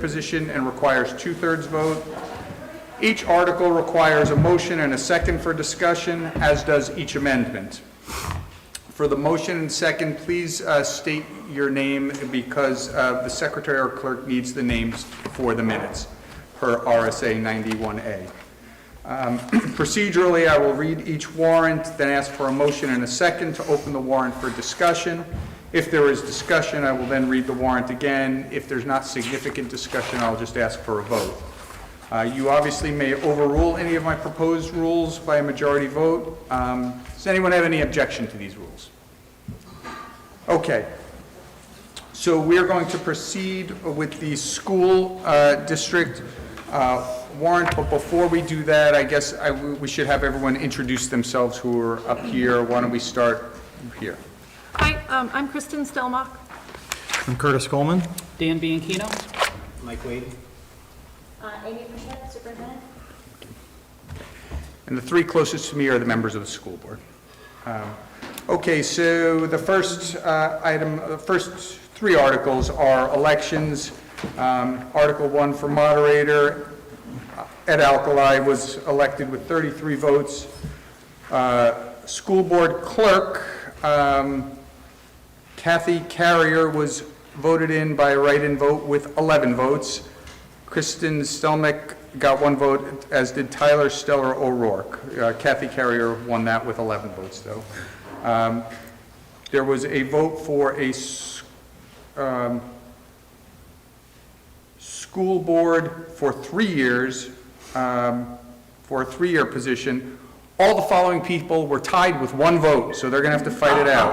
position and requires 2/3 vote. Each article requires a motion and a second for discussion, as does each amendment. For the motion and second, please state your name because the secretary or clerk needs the names for the minutes per RSA 91A. Procedurally, I will read each warrant, then ask for a motion and a second to open the warrant for discussion. If there is discussion, I will then read the warrant again. If there's not significant discussion, I'll just ask for a vote. You obviously may overrule any of my proposed rules by a majority vote. Does anyone have any objection to these rules? Okay. So we're going to proceed with the school district warrant, but before we do that, I guess we should have everyone introduce themselves who are up here. Why don't we start here? Hi, I'm Kristen Stelmach. I'm Curtis Coleman. Dan Bianchino. Mike Wade. Amy Frechette, Superintendent. And the three closest to me are the members of the school board. Okay, so the first the first three articles are elections. Article 1 for moderator, Ed Alkali was elected with 33 votes. School board clerk, Kathy Carrier was voted in by a write-in vote with 11 votes. Kristen Stelmach got 1 vote, as did Tyler Stellar O'Rourke. Kathy Carrier won that with 11 votes, though. There was a vote for a school board for 3 years, for a 3-year position. All the following people were tied with 1 vote, so they're going to have to fight it out.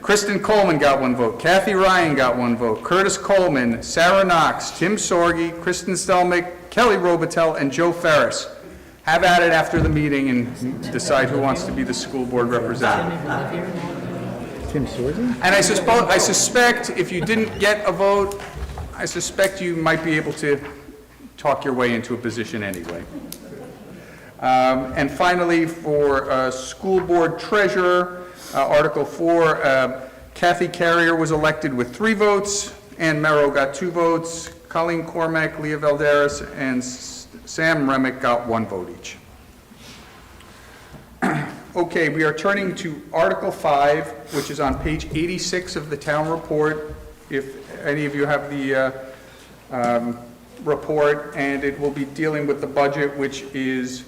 Kristen Coleman got 1 vote. Kathy Ryan got 1 vote. Curtis Coleman, Sarah Knox, Tim Sorgi, Kristen Stelmach, Kelly Robitel, and Joe Ferris. Have at it after the meeting and decide who wants to be the school board representative. Tim Sorgi? And I suspect if you didn't get a vote, I suspect you might be able to talk your way into a position anyway. And finally, for school board treasurer, Article 4, Kathy Carrier was elected with 3 votes. Ann Merrow got 2 votes. Colleen Cormack, Leah Valderas, and Sam Remick got 1 vote each. Okay, we are turning to Article 5, which is on page 86 of the town report, if any of you have the report, and it will be dealing with the budget, which is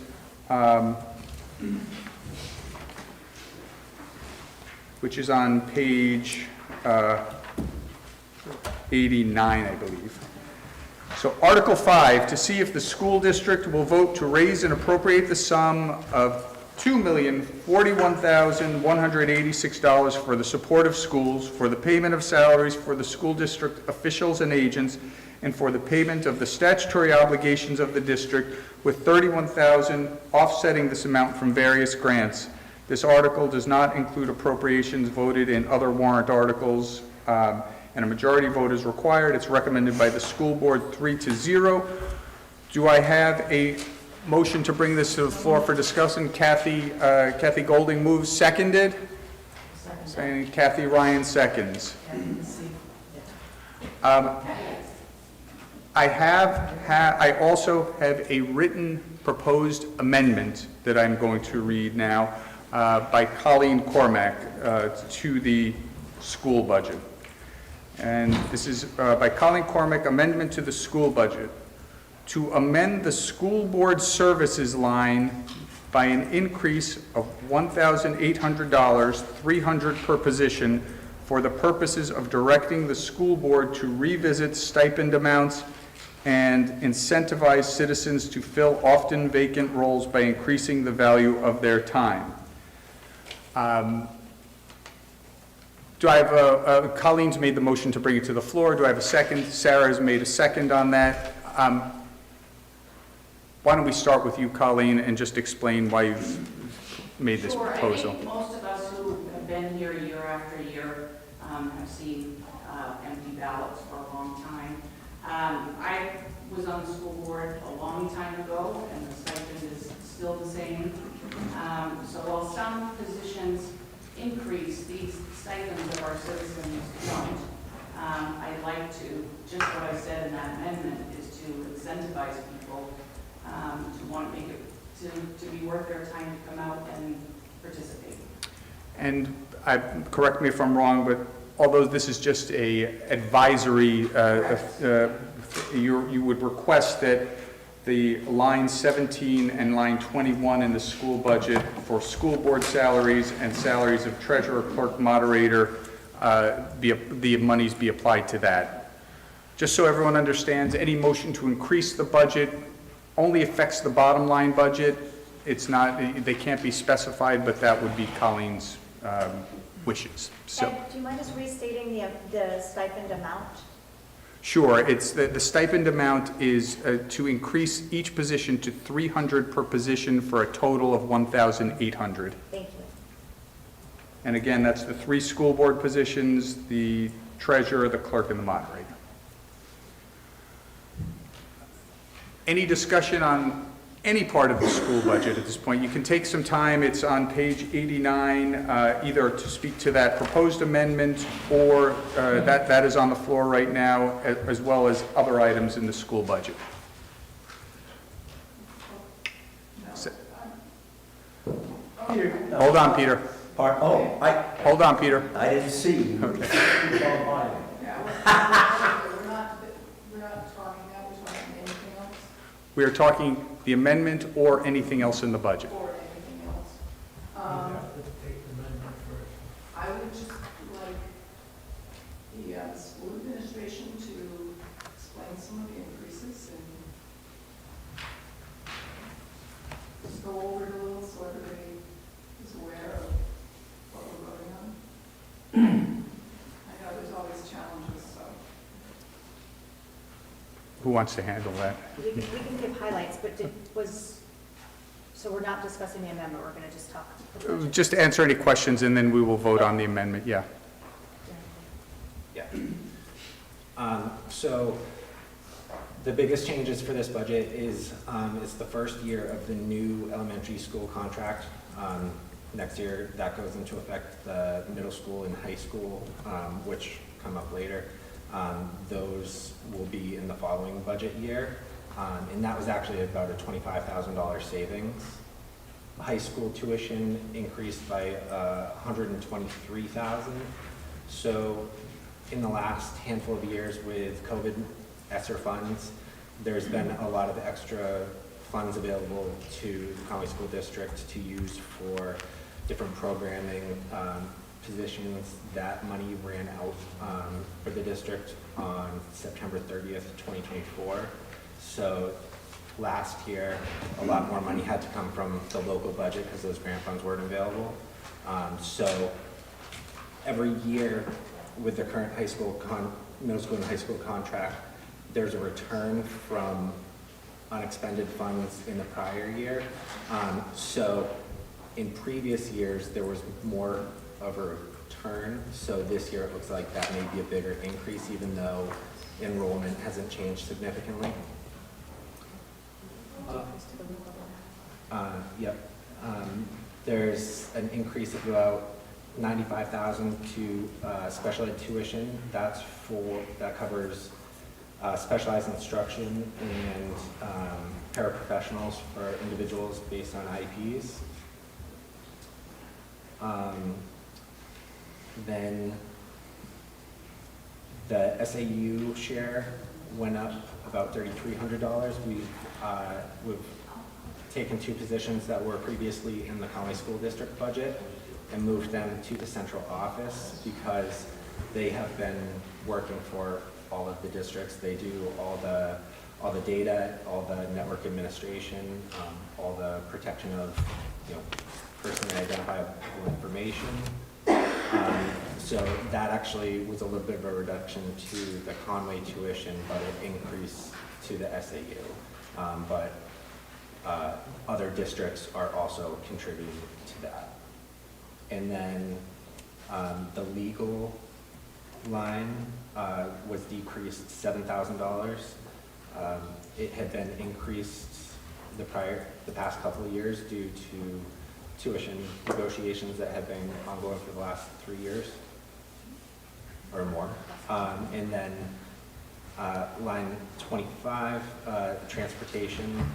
on page 89, I believe. So Article 5, to see if the school district will vote to raise and appropriate the sum of $2,041,186 for the support of schools, for the payment of salaries for the school district officials and agents, and for the payment of the statutory obligations of the district, with $31,000 offsetting this amount from various grants. This article does not include appropriations voted in other warrant articles, and a majority vote is required. It's recommended by the school board 3-0. Do I have a motion to bring this to the floor for discussion? Kathy Golding moves, seconded. And Kathy Ryan seconds. I also have a written proposed amendment that I'm going to read now by Colleen Cormack to the school budget. And this is by Colleen Cormack, amendment to the school budget. To amend the school board services line by an increase of $1,800, $300 per position, for the purposes of directing the school board to revisit stipend amounts and incentivize citizens to fill often vacant roles by increasing the value of their time. Do I have Colleen's made the motion to bring it to the floor. Do I have a second? Sarah has made a second on that. Why don't we start with you, Colleen, and just explain why you've made this proposal. I think most of us who have been here year after year have seen empty ballots for a long time. I was on the school board a long time ago, and the stipend is still the same. So while some positions increase, these stipends of our citizens don't. I'd like to, just what I said in that amendment, is to incentivize people to want to make it, to be worth their time to come out and participate. And correct me if I'm wrong, but although this is just a advisory, you would request that the line 17 and line 21 in the school budget for school board salaries and salaries of treasurer, clerk, moderator, the monies be applied to that. Just so everyone understands, any motion to increase the budget only affects the bottom line budget. It's not, they can't be specified, but that would be Colleen's wishes. So, Ed, do you mind just restating the stipend amount? sure, it's the stipend amount is to increase each position to 300 per position for a total of 1,800. Thank you. And again, that's the 3 school board positions, the treasurer, the clerk, and the moderator. Any discussion on any part of the school budget at this point? You can take some time. It's on page 89, either to speak to that proposed amendment or that is on the floor right now, as well as other items in the school budget. Hold on, Peter. Hold on, Peter. I didn't see you. Okay. We're not talking now, we're talking anything else We are talking the amendment or anything else in the budget. or anything else. I would just like the school administration to explain some of the increases and just go over it a little so everybody is aware of what we're voting on. I know there's always challenges, so. Who wants to handle that? We can give highlights, but so we're not discussing the amendment, we're going to just talk. the budget. Just answer any questions, and then we will vote on the amendment, yeah. Yeah. So the biggest changes for this budget is it's the first year of the new elementary school contract. Next year, that goes into effect, the middle school and high school, which come up later. Those will be in the following budget year. And that was actually about a $25,000 savings. High school tuition increased by $123,000. So in the last handful of years with COVID ESSER funds, there's been a lot of extra funds available to the Conway School District to use for different programming positions. That money ran out for the district on September 30th, 2024. So last year, a lot more money had to come from the local budget because those grant funds weren't available. So every year with the current high school, middle school and high school contract, there's a return from unexpended funds in the prior year. So in previous years, there was more of a return. So this year, it looks like that may be a bigger increase, even though enrollment hasn't changed significantly. Yep. There's an increase of about $95,000 to special ed tuition. That covers specialized instruction and paraprofessionals for individuals based on IEPs. Then the SAU share went up about $3,300. We've taken 2 positions that were previously in the Conway School District budget and moved them to the central office because they have been working for all of the districts. They do all the data, all the network administration, all the protection of personally identifiable information. So that actually was a little bit of a reduction to the Conway tuition, but an increase to the SAU. But other districts are also contributing to that. And then the legal line was decreased $7,000. It had been increased the past couple of years due to tuition negotiations that have been ongoing for the last 3 years. or more. And then line 25, transportation.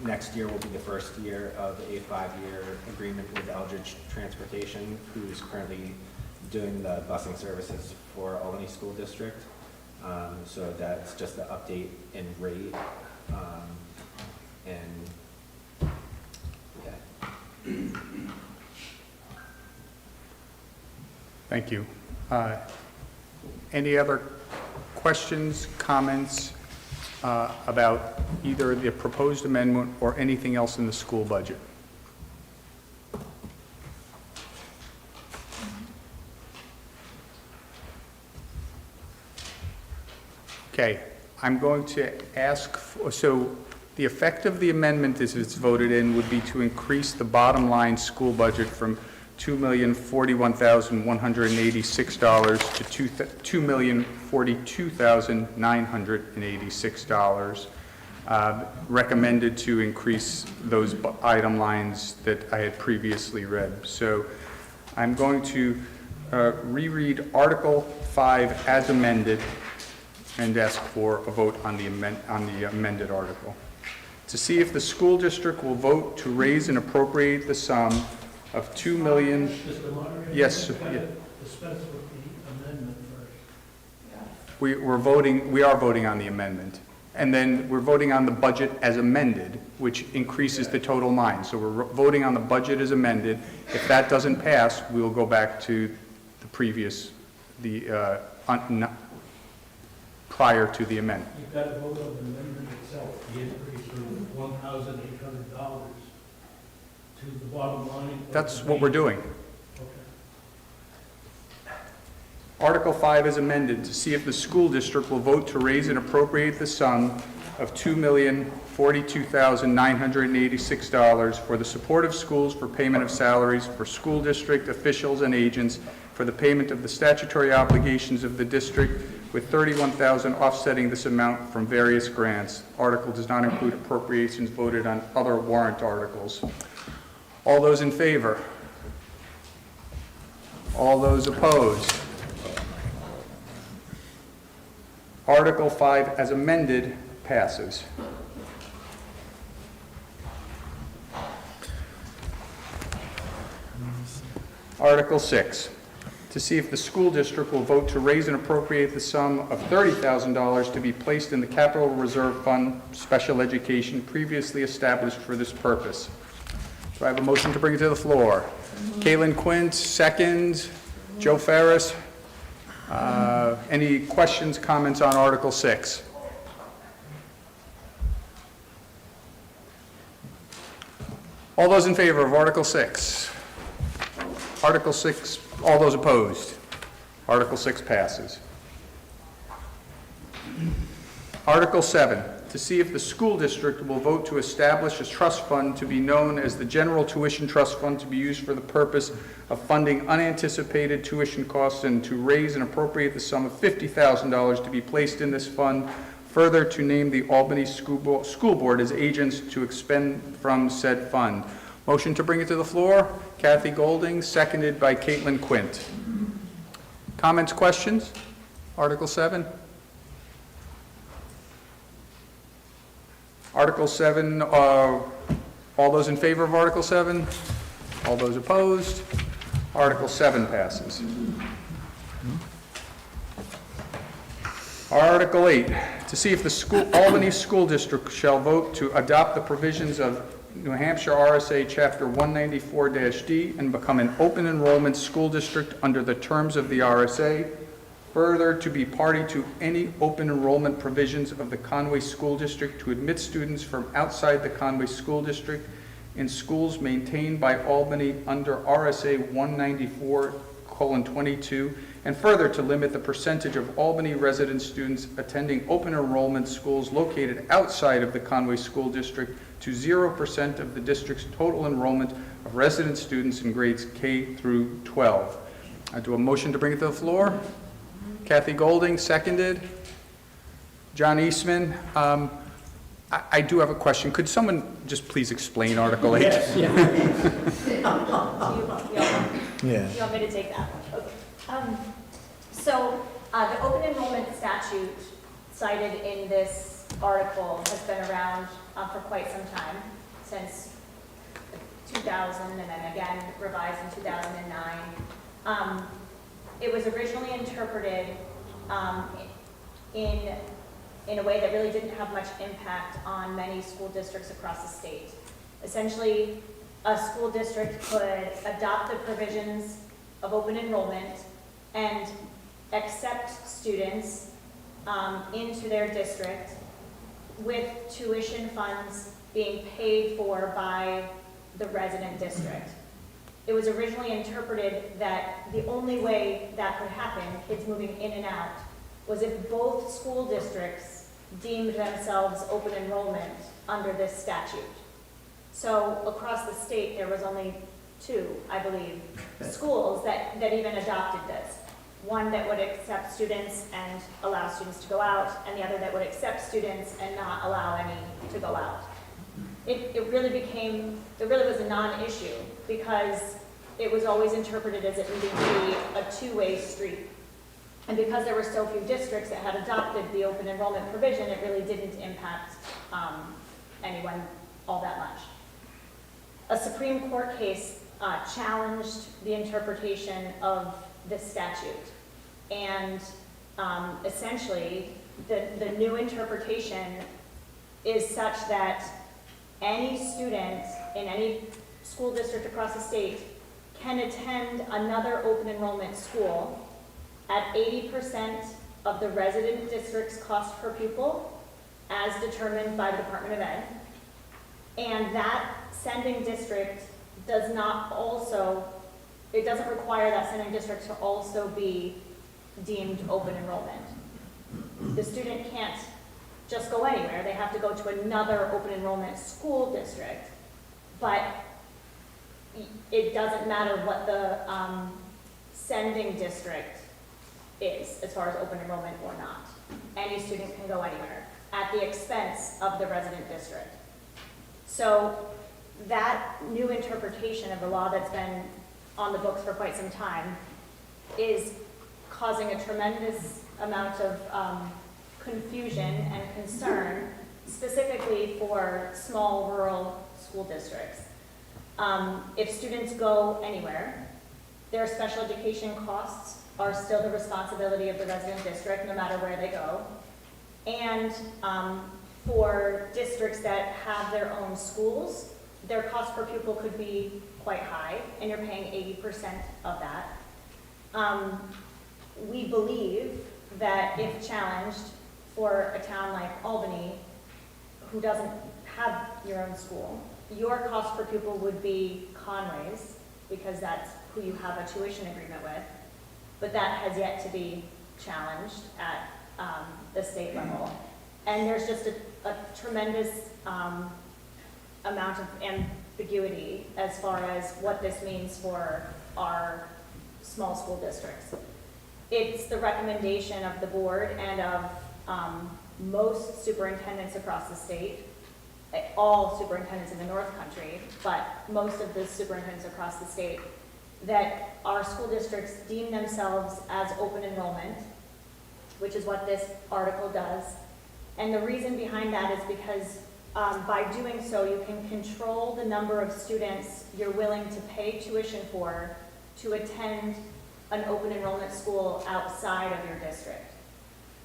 Next year will be the first year of a 5-year agreement with Eldridge Transportation, who's currently doing the busing services for Albany School District. So that's just an update in rate. And yeah. Thank you. Any other questions, comments about either the proposed amendment or anything else in the school budget? Okay, I'm going to ask, so the effect of the amendment as it's voted in would be to increase the bottom line school budget from $2,041,186 to $2,042,986. Recommended to increase those item lines that I had previously read. So I'm going to reread Article 5 as amended and ask for a vote on the amended article. To see if the school district will vote to raise and appropriate the sum of $2 million. Mr. Moderator? Yes, You gotta yeah. dispense with the amendment first. We are voting on the amendment. And then we're voting on the budget as amended, which increases the total line. So we're voting on the budget as amended. If that doesn't pass, we will go back to the previous, prior to the amendment. You've got to vote on the amendment itself, the increase from $1,800 to the bottom line. That's what we're doing. Okay. Article 5 is amended to see if the school district will vote to raise and appropriate the sum of $2,042,986 for the support of schools for payment of salaries for school district officials and agents for the payment of the statutory obligations of the district, with $31,000 offsetting this amount from various grants. Article does not include appropriations voted on other warrant articles. All those in favor? All those opposed? Article 5 as amended passes. Article 6, to see if the school district will vote to raise and appropriate the sum of $30,000 to be placed in the Capital Reserve Fund Special Education previously established for this purpose. Do I have a motion to bring it to the floor? Caitlin Quint, second. Joe Ferris. Any questions, comments on Article 6? All those in favor of Article 6? Article 6, all those opposed? Article 6 passes. Article 7, to see if the school district will vote to establish a trust fund to be known as the General Tuition Trust Fund, to be used for the purpose of funding unanticipated tuition costs, and to raise and appropriate the sum of $50,000 to be placed in this fund. Further, to name the Albany School Board as agents to expend from said fund. Motion to bring it to the floor, Kathy Golding, seconded by Caitlin Quint. Comments, questions? Article 7? Article 7, all those in favor of Article 7? All those opposed? Article 7 passes. Article 8, to see if the Albany School District shall vote to adopt the provisions of New Hampshire RSA Chapter 194-D and become an open enrollment school district under the terms of the RSA. Further, to be party to any open enrollment provisions of the Conway School District to admit students from outside the Conway School District in schools maintained by Albany under RSA 194:22, and further to limit the percentage of Albany resident students attending open enrollment schools located outside of the Conway School District to 0% of the district's total enrollment of resident students in grades K through 12. I do a motion to bring it to the floor. Kathy Golding, seconded. John Eastman. I do have a question. Could someone just please explain Article 8? Yeah. You want me to take that one? Okay. The open enrollment statute cited in this article has been around for quite some time, since 2000, and then again revised in 2009. It was originally interpreted in a way that really didn't have much impact on many school districts across the state. Essentially, a school district could adopt the provisions of open enrollment and accept students into their district with tuition funds being paid for by the resident district. It was originally interpreted that the only way that could happen, kids moving in and out, was if both school districts deemed themselves open enrollment under this statute. So across the state, there was only 2, I believe, schools that even adopted this. One that would accept students and allow students to go out, and the other that would accept students and not allow any to go out. It really was a non-issue because it was always interpreted as it needing to be a 2-way street. And because there were so few districts that had adopted the open enrollment provision, it really didn't impact anyone all that much. A Supreme Court case challenged the interpretation of this statute. And essentially, the new interpretation is such that any student in any school district across the state can attend another open enrollment school at 80% of the resident district's cost per pupil as determined by the Department of Ed. And that sending district does not also, it doesn't require that sending district to also be deemed open enrollment. The student can't just go anywhere. They have to go to another open enrollment school district. But it doesn't matter what the sending district is as far as open enrollment or not. Any student can go anywhere at the expense of the resident district. So that new interpretation of the law that's been on the books for quite some time is causing a tremendous amount of confusion and concern, specifically for small rural school districts. If students go anywhere, their special education costs are still the responsibility of the resident district, no matter where they go. And for districts that have their own schools, their cost per pupil could be quite high, and you're paying 80% of that. We believe that if challenged for a town like Albany, who doesn't have your own school, your cost per pupil would be Conway's, because that's who you have a tuition agreement with, but that has yet to be challenged at the state level. And there's just a tremendous amount of ambiguity as far as what this means for our small school districts. It's the recommendation of the board and of most superintendents across the state, all superintendents in the North Country, but most of the superintendents across the state, that our school districts deem themselves as open enrollment, which is what this article does. And the reason behind that is because by doing so, you can control the number of students you're willing to pay tuition for to attend an open enrollment school outside of your district.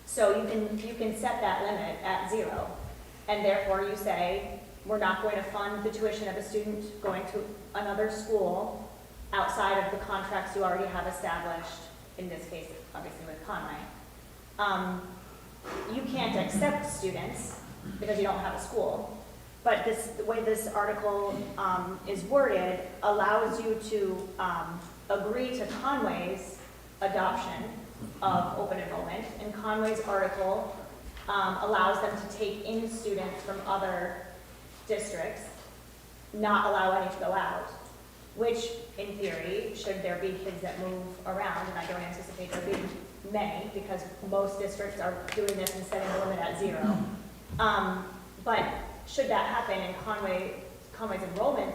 So you can set that limit at 0, and therefore you say, we're not going to fund the tuition of a student going to another school outside of the contracts you already have established, in this case, obviously with Conway. You can't accept students because you don't have a school, but the way this article is worded allows you to agree to Conway's adoption of open enrollment, and Conway's article allows them to take in students from other districts, not allow any to go out, which in theory, should there be kids that move around, and I don't anticipate there being many, because most districts are doing this and setting the limit at 0. But should that happen and Conway's enrollment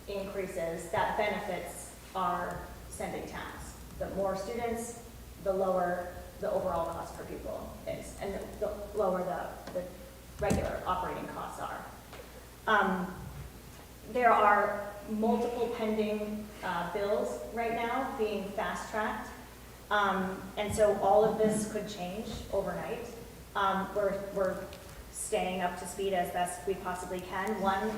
increases, that benefits our sending towns. the more students, the lower the overall cost per pupil is, and the lower the regular operating costs are. There are multiple pending bills right now being fast-tracked, and so all of this could change overnight. We're staying up to speed as best we possibly can. One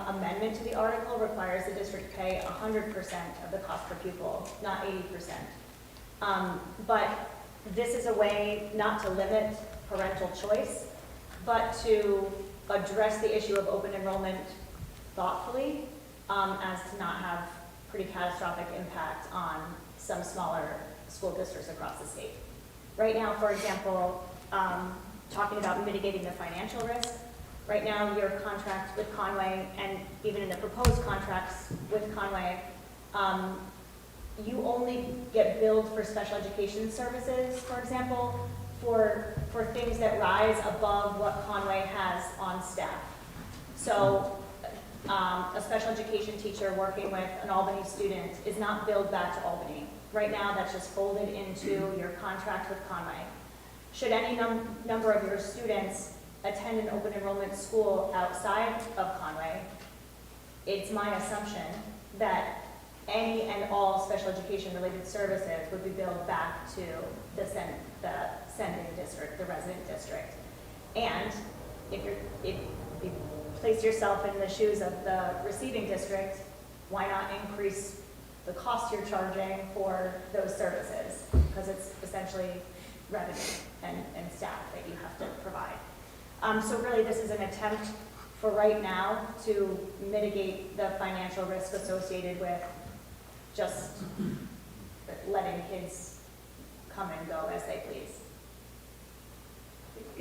amendment to the article requires the district pay 100% of the cost per pupil, not 80%. But this is a way not to limit parental choice, but to address the issue of open enrollment thoughtfully, as to not have pretty catastrophic impact on some smaller school districts across the state. Right now, for example, talking about mitigating the financial risk, right now your contract with Conway, and even in the proposed contracts with Conway, you only get billed for special education services, for example, for things that rise above what Conway has on staff. So a special education teacher working with an Albany student is not billed back to Albany. Right now, that's just folded into your contract with Conway. Should any number of your students attend an open enrollment school outside of Conway, it's my assumption that any and all special education related services would be billed back to the sending district, the resident district. And if you place yourself in the shoes of the receiving district, why not increase the cost you're charging for those services? Because it's essentially revenue and staff that you have to provide. So really this is an attempt for right now to mitigate the financial risk associated with just letting kids come and go as they please.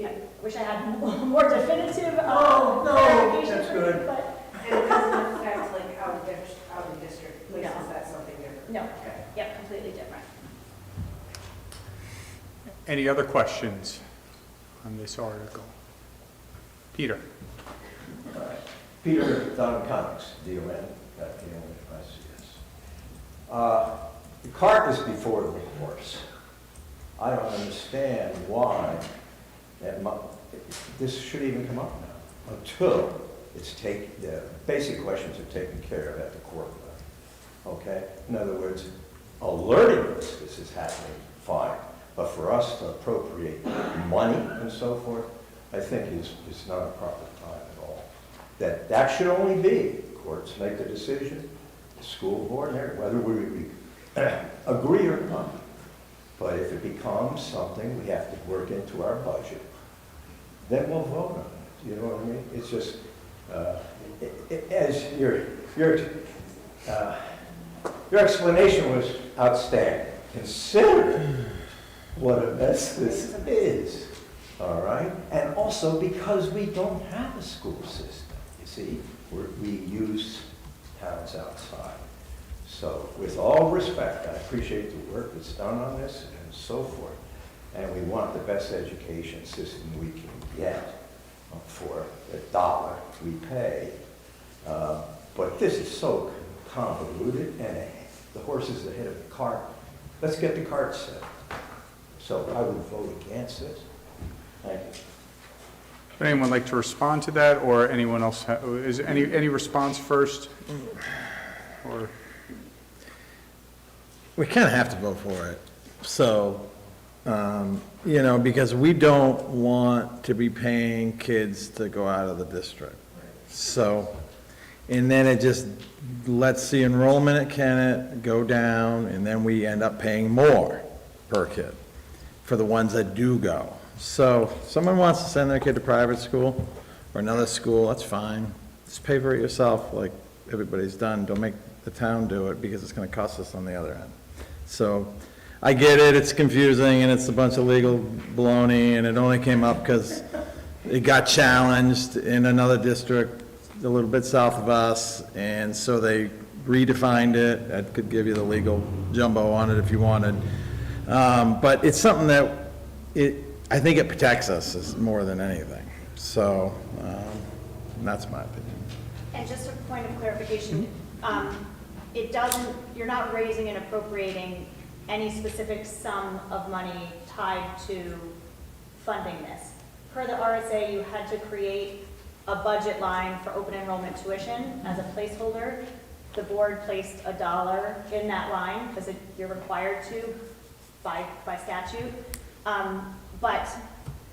I wish I had more definitive clarification that's for you, good. but And it doesn't affect like how the district places No. that something different? no, Okay. yep, completely different. Any other questions on this article? Peter? Peter Don Cox, D-O-N, D-O-N-I-C-S. The cart is before the horse. I don't understand why this should even come up now, until the basic questions are taken care of at the court level. Okay? In other words, alerting us this is happening, fine. But for us to appropriate money and so forth, I think is not a proper time at all. That should only be, courts make the decision, the school board, whether we agree or not. But if it becomes something we have to work into our budget, then we'll vote on it. You know what I mean? It's just, as your explanation was outstanding. Consider what a mess this is, all right? And also because we don't have a school system, you see? We use towns outside. So with all respect, I appreciate the work that's done on this and so forth. And we want the best education system we can get for the dollar we pay. But this is so convoluted, and the horse is ahead of the cart. Let's get the cart set. So I would vote against this. Thank you. Would anyone like to respond to that, or anyone else? Is any response first? Or We kind of have to vote for it. So, because we don't want to be paying kids to go out of the district. So, and then it just lets the enrollment at Kennett go down, and then we end up paying more per kid for the ones that do go. So, if someone wants to send their kid to private school or another school, that's fine. Just pay for it yourself like everybody's done. Don't make the town do it because it's going to cost us on the other end. So, I get it, it's confusing, and it's a bunch of legal baloney, and it only came up because it got challenged in another district a little bit south of us, and so they redefined it. I could give you the legal jumbo on it if you wanted. But it's something that I think it protects us more than anything. So that's my opinion. And just a point of clarification, it doesn't, you're not raising and appropriating any specific sum of money tied to funding this. Per the RSA, you had to create a budget line for open enrollment tuition as a placeholder. The board placed $1 in that line because you're required to by statute. But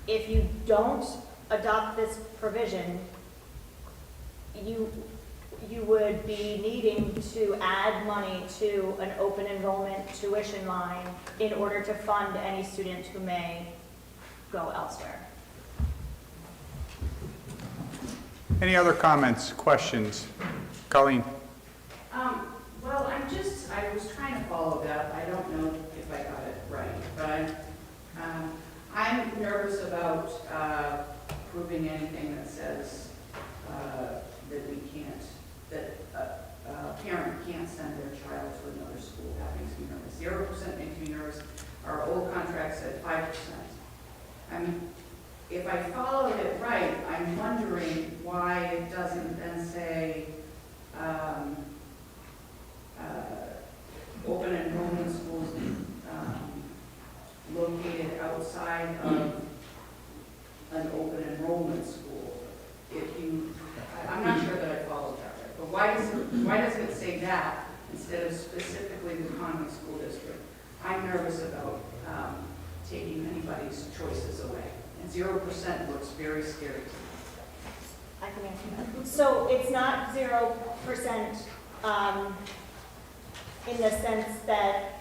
if you don't adopt this provision, you would be needing to add money to an open enrollment tuition line in order to fund any student who may go elsewhere. Any other comments, questions? Colleen? Well, I was trying to follow that. I don't know if I got it right, but I'm nervous about approving anything that says that we can't, that a parent can't send their child to another school. That makes me nervous. 0% makes me nervous. Our old contract said 5%. I mean, if I followed it right, I'm wondering why it doesn't then say open enrollment schools located outside of an open enrollment school. I'm not sure that I followed that right, but why does it say that instead of specifically the Conway School District? I'm nervous about taking anybody's choices away, and 0% looks very scary to me. I can answer that. So it's not 0% in the sense that,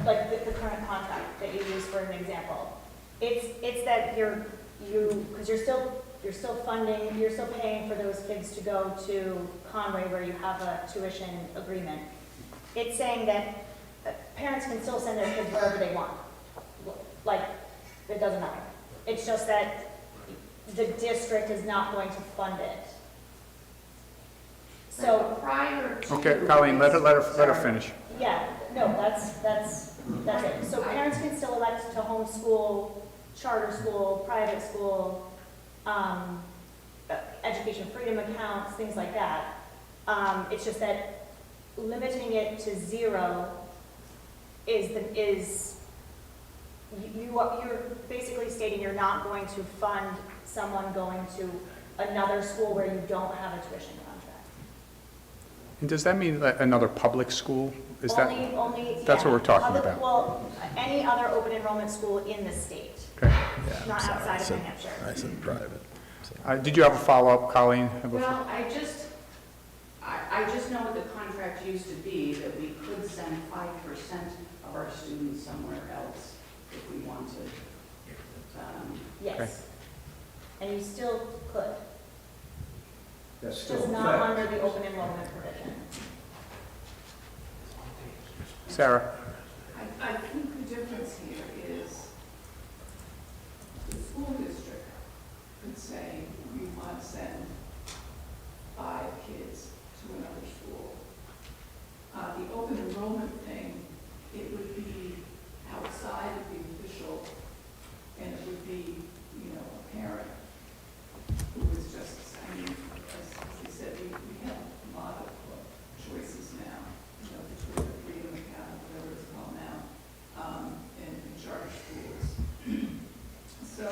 like the current contract that you use for an example. It's that because you're still funding, you're still paying for those kids to go to Conway where you have a tuition agreement. It's saying that parents can still send their kids wherever they want. Like, it doesn't matter. It's just that the district is not going to fund it. So prior to... Okay, Colleen, let her finish. yeah, no, that's it. So parents can still elect to homeschool, charter school, private school, education freedom accounts, things like that. It's just that limiting it to 0 you're basically stating you're not going to fund someone going to another school where you don't have a tuition contract. And does that mean like another public school? Is that? Only, That's yeah, what we're talking other- about. Well, any other open enrollment school in the state, Okay. Yeah, I'm not sorry, outside I of said- New Hampshire. I said private. So. Did you have a follow-up, Colleen? Well, I just know what the contract used to be, that we could send 5% of our students somewhere else if we wanted. Yes. And you still could, That's still just in not effect. under the open enrollment provision. Sarah? I think the difference here is the school district could say, we want to send 5 kids to another school. The open enrollment thing, it would be outside of the official, and it would be, a parent who is just, as I said, we have a lot of choices now, between the freedom account, whatever it's called now, in charter schools. So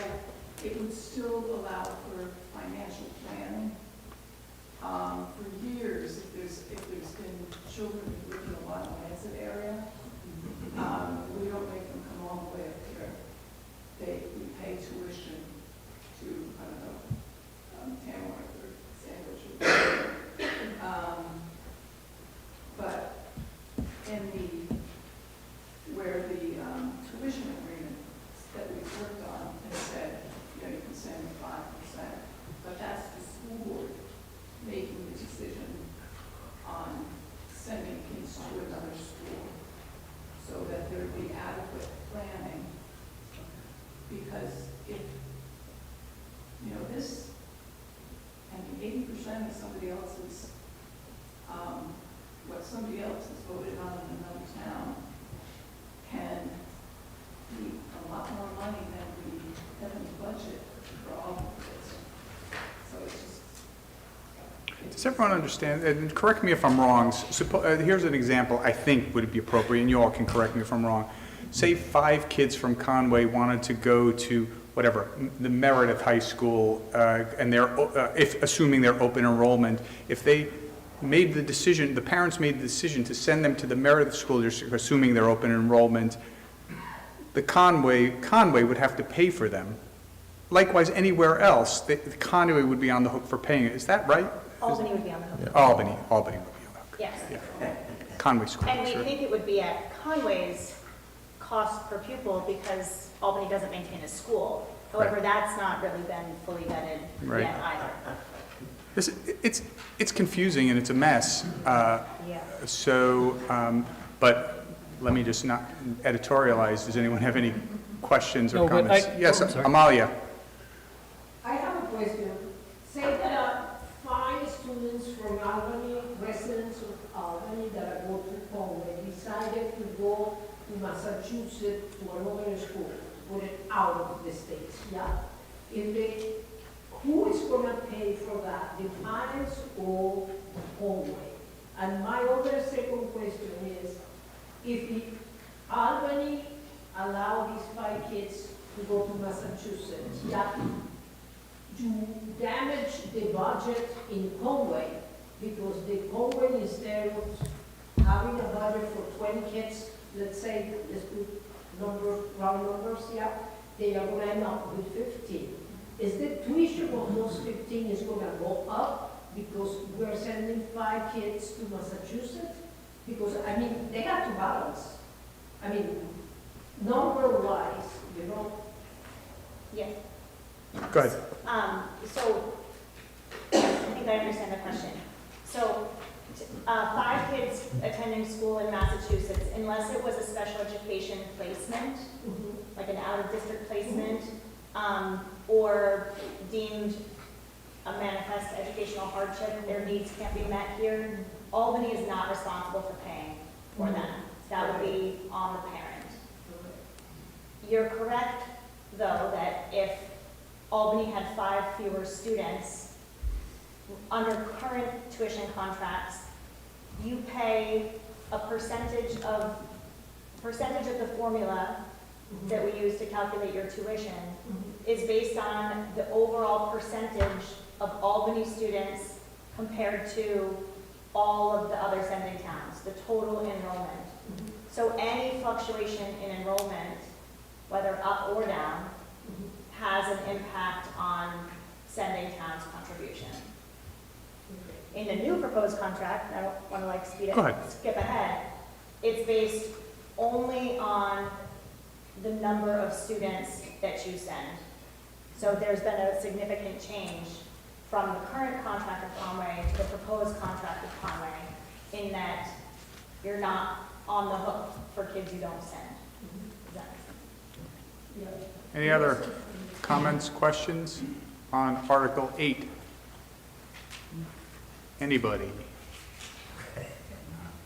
it would still allow for financial planning. For years, if there's been children who live in the Wattawassett area, we don't make them come all the way up here. We pay tuition to, I don't know, Tamworth or Sandwich or whatever. But where the tuition agreement that we worked on has said, you can send 5%, but that's the school board making the decision on sending kids to another school so that there'd be adequate planning. Because if, this, 80% of somebody else's, what somebody else has voted on in another town can be a lot more money than we have in the budget for all of this. So it's just. Does everyone understand, and correct me if I'm wrong, here's an example I think would be appropriate, and you all can correct me if I'm wrong. Say 5 kids from Conway wanted to go to whatever, the Meredith High School, and assuming they're open enrollment, if they made the decision, the parents made the decision to send them to the Meredith School District, assuming they're open enrollment, the Conway would have to pay for them. Likewise, anywhere else, the Conway would be on the hook for paying it. Is that right? Albany would be on the hook. Albany would be on the hook. Yes. Yeah. Conway School And we District. think it would be at Conway's cost per pupil because Albany doesn't maintain a school. However, Right. that's not really been fully vetted Right. yet either. It's confusing and it's a mess. Yeah. So, but let me just not editorialize. Does anyone have any questions or No, but comments? Yes, I'm sorry. Amalia. I have a question. Say there 5 students from Albany, residents of Albany that go to Conway, decided to go to Massachusetts to another school, put it out of the states, yeah? Who is gonna pay for that, the parents or Conway? And my other second question is, if Albany allow these 5 kids to go to Massachusetts, yeah, to damage the budget in Conway, because the Conway, instead of having a budget for 20 kids, let's say, let's put round numbers, yeah, they are gonna end up with 15. Is the tuition of those 15 is gonna go up because we're sending 5 kids to Massachusetts? Because, I mean, they have to balance. I mean, number-wise, you know, Yes. Go ahead. So, I think I understand the question. So, 5 kids attending school in Massachusetts, unless it was a special education placement, like an out-of-district placement, or deemed a manifest educational hardship, their needs can't be met here, Albany is not responsible for paying for them. That would be on the parent. You're correct, though, that if Albany had 5 fewer students, under current tuition contracts, you pay a percentage of the formula that we use to calculate your tuition is based on the overall percentage of Albany students compared to all of the other sending towns, the total enrollment. So any fluctuation in enrollment, whether up or down, has an impact on sending town's contribution. In the new proposed contract, I don't want to Go ahead. skip ahead, it's based only on the number of students that you send. So there's been a significant change from the current contract of Conway to the proposed contract of Conway in that you're not on the hook for kids you don't send. Does that make sense? Any other comments, questions on Article 8? Anybody?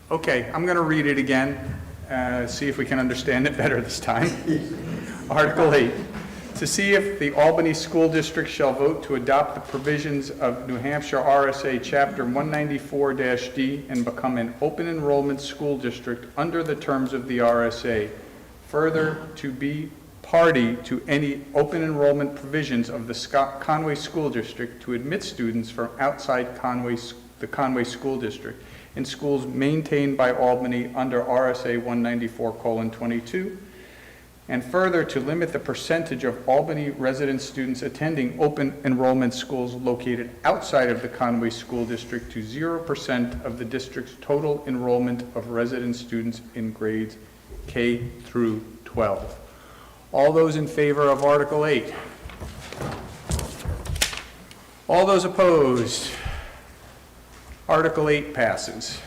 Okay, I'm going to read it again, see if we can understand it better this time. Article 8, to see if the Albany School District shall vote to adopt the provisions of New Hampshire RSA Chapter 194-D and become an open enrollment school district under the terms of the RSA. Further, to be party to any open enrollment provisions of the Conway School District to admit students from outside the Conway School District in schools maintained by Albany under RSA 194:22, and further to limit the percentage of Albany resident students attending open enrollment schools located outside of the Conway School District to 0% of the district's total enrollment of resident students in grades K through 12. All those in favor of Article 8? All those opposed? Article 8 passes.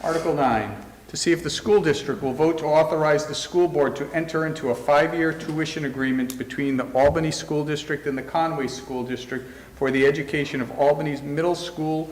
Article 9, to see if the school district will vote to authorize the school board to enter into a 5-year tuition agreement between the Albany School District and the Conway School District for the education of Albany's middle school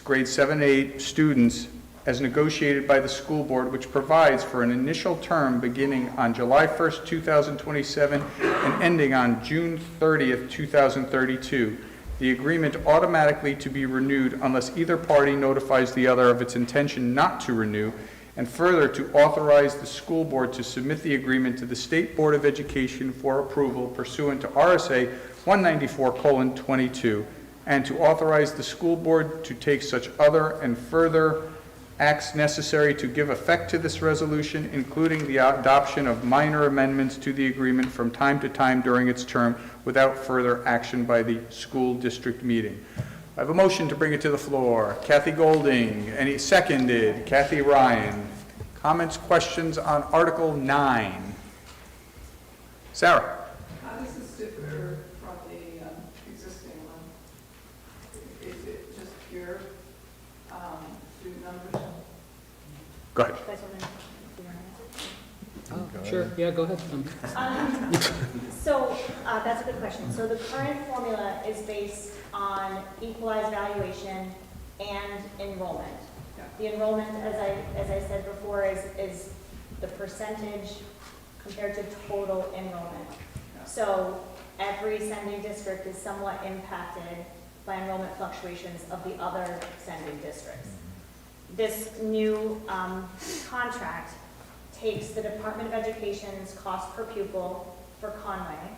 grade 7 and 8 students as negotiated by the school board, which provides for an initial term beginning on July 1st, 2027 and ending on June 30th, 2032. the agreement automatically to be renewed unless either party notifies the other of its intention not to renew, and further, to authorize the school board to submit the agreement to the State Board of Education for approval pursuant to RSA 194:22, and to authorize the school board to take such other and further acts necessary to give effect to this resolution, including the adoption of minor amendments to the agreement from time to time during its term without further action by the school district meeting. I have a motion to bring it to the floor. Kathy Golding, any seconded? Kathy Ryan. Comments, questions on Article 9? Sarah? How does this differ from the existing one? Is it just pure student numbers? Go ahead. You guys want to- do you want to answer? Oh, sure, yeah, go ahead. So, that's a good question. So the current formula is based on equalized valuation and enrollment. The enrollment, as I said before, is the percentage compared to total enrollment. So every sending district is somewhat impacted by enrollment fluctuations of the other sending districts. This new contract takes the Department of Education's cost per pupil for Conway,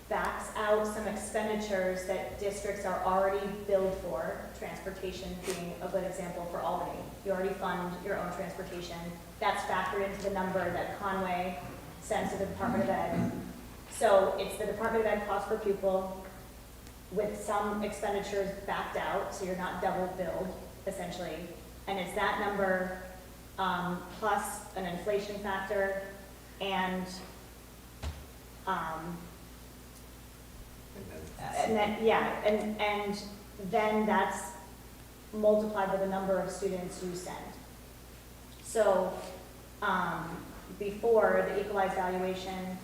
backs out some expenditures that districts are already billed for, transportation being a good example for Albany. You already fund your own transportation. That's factored into the number that Conway sends to the Department of Ed. So it's the Department of Ed cost per pupil with some expenditures backed out, so you're not double billed, essentially. And it's that number plus an inflation factor and then that's multiplied by the number of students you send. So before, the equalized valuation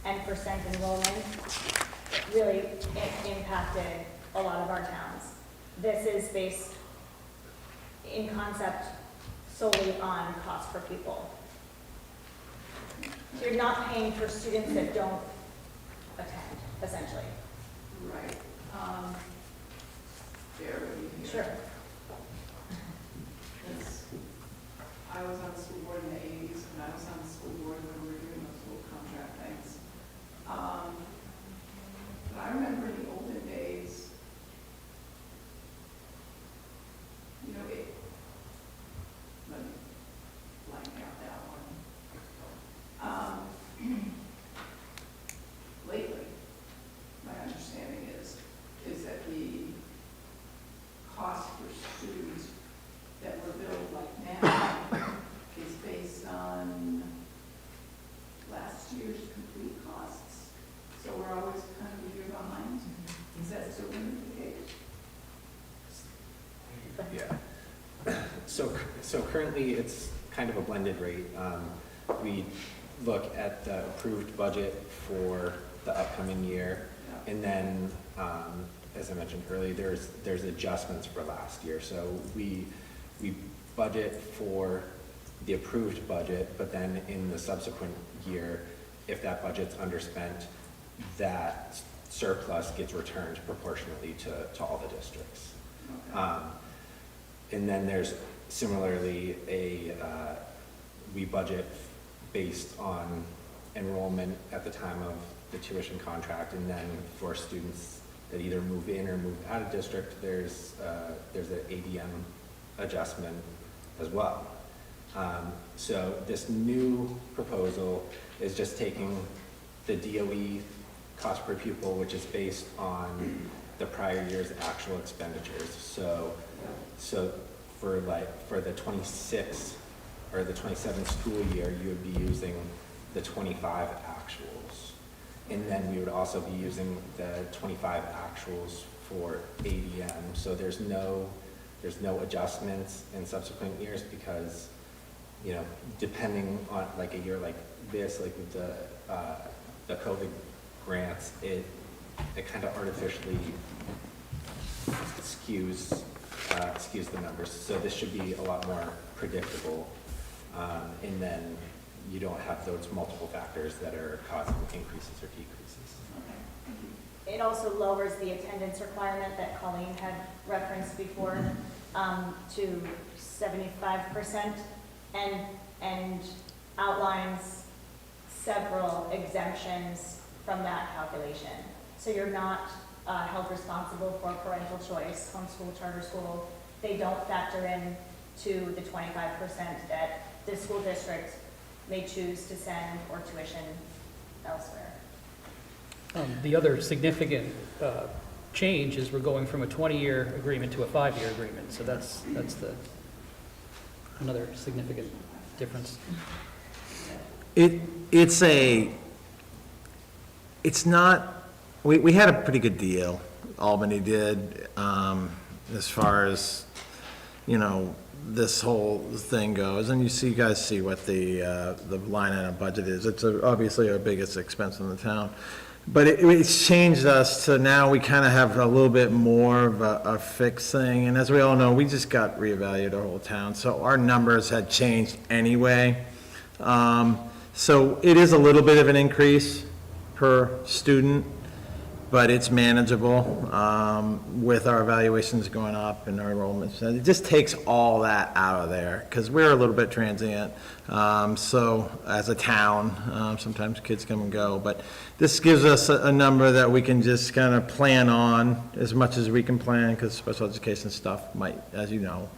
and percent enrollment really impacted a lot of our towns. This is based in concept solely on cost per pupil. So you're not paying for students that don't attend, essentially. Right. Bear with me here. Sure. Because I was on the school board in the 80s, and I was on the school board when we were doing those little contract things. But I remember in the olden days, you know, let me blank out that one. Lately, my understanding is that the cost per student that we're billed like now is based on last year's complete costs. So we're always kind of a year behind. Is that still going to be the case? Yeah. So currently, it's kind of a blended rate. We look at the approved budget for the upcoming year, and then, as I mentioned earlier, there's adjustments for last year. So we budget for the approved budget, but then in the subsequent year, if that budget's underspent, that surplus gets returned proportionally to all the districts. Okay. And then there's similarly we budget based on enrollment at the time of the tuition contract, and then for students that either move in or move out of district, there's an ADM adjustment as well. So this new proposal is just taking the DOE cost per pupil, which is based on the prior year's actual expenditures. So for the 26 or the 27 school year, you would be using the 25 actuals. And then we would also be using the 25 actuals for ADM. So there's no adjustments in subsequent years because, you know, depending on like a year like this, like with the COVID grants, it kind of artificially skews the numbers. So this should be a lot more predictable. And then you don't have those multiple factors that are causing increases or decreases. it also lowers the attendance requirement that Colleen had referenced before, to 75%, and outlines several exemptions from that calculation. So you're not held responsible for parental choice, homeschool, charter school. They don't factor in to the 25% that the school district may choose to send for tuition elsewhere. The other significant change is we're going from a 20-year agreement to a 5-year agreement, so that's another significant difference. It's not, we had a pretty good deal, Albany did, as far as, this whole thing goes, and you guys see what the line item budget is. It's obviously our biggest expense in the town. But it's changed us to now we kind of have a little bit more of a fixed thing. And as we all know, we just got reevaluated our whole town. So our numbers had changed anyway. So it is a little bit of an increase per student, but it's manageable with our evaluations going up and our enrollments. And it just takes all that out of there because we're a little bit transient. So as a town, sometimes kids come and go, but this gives us a number that we can just kind of plan on as much as we can plan, because special education stuff might, as you know,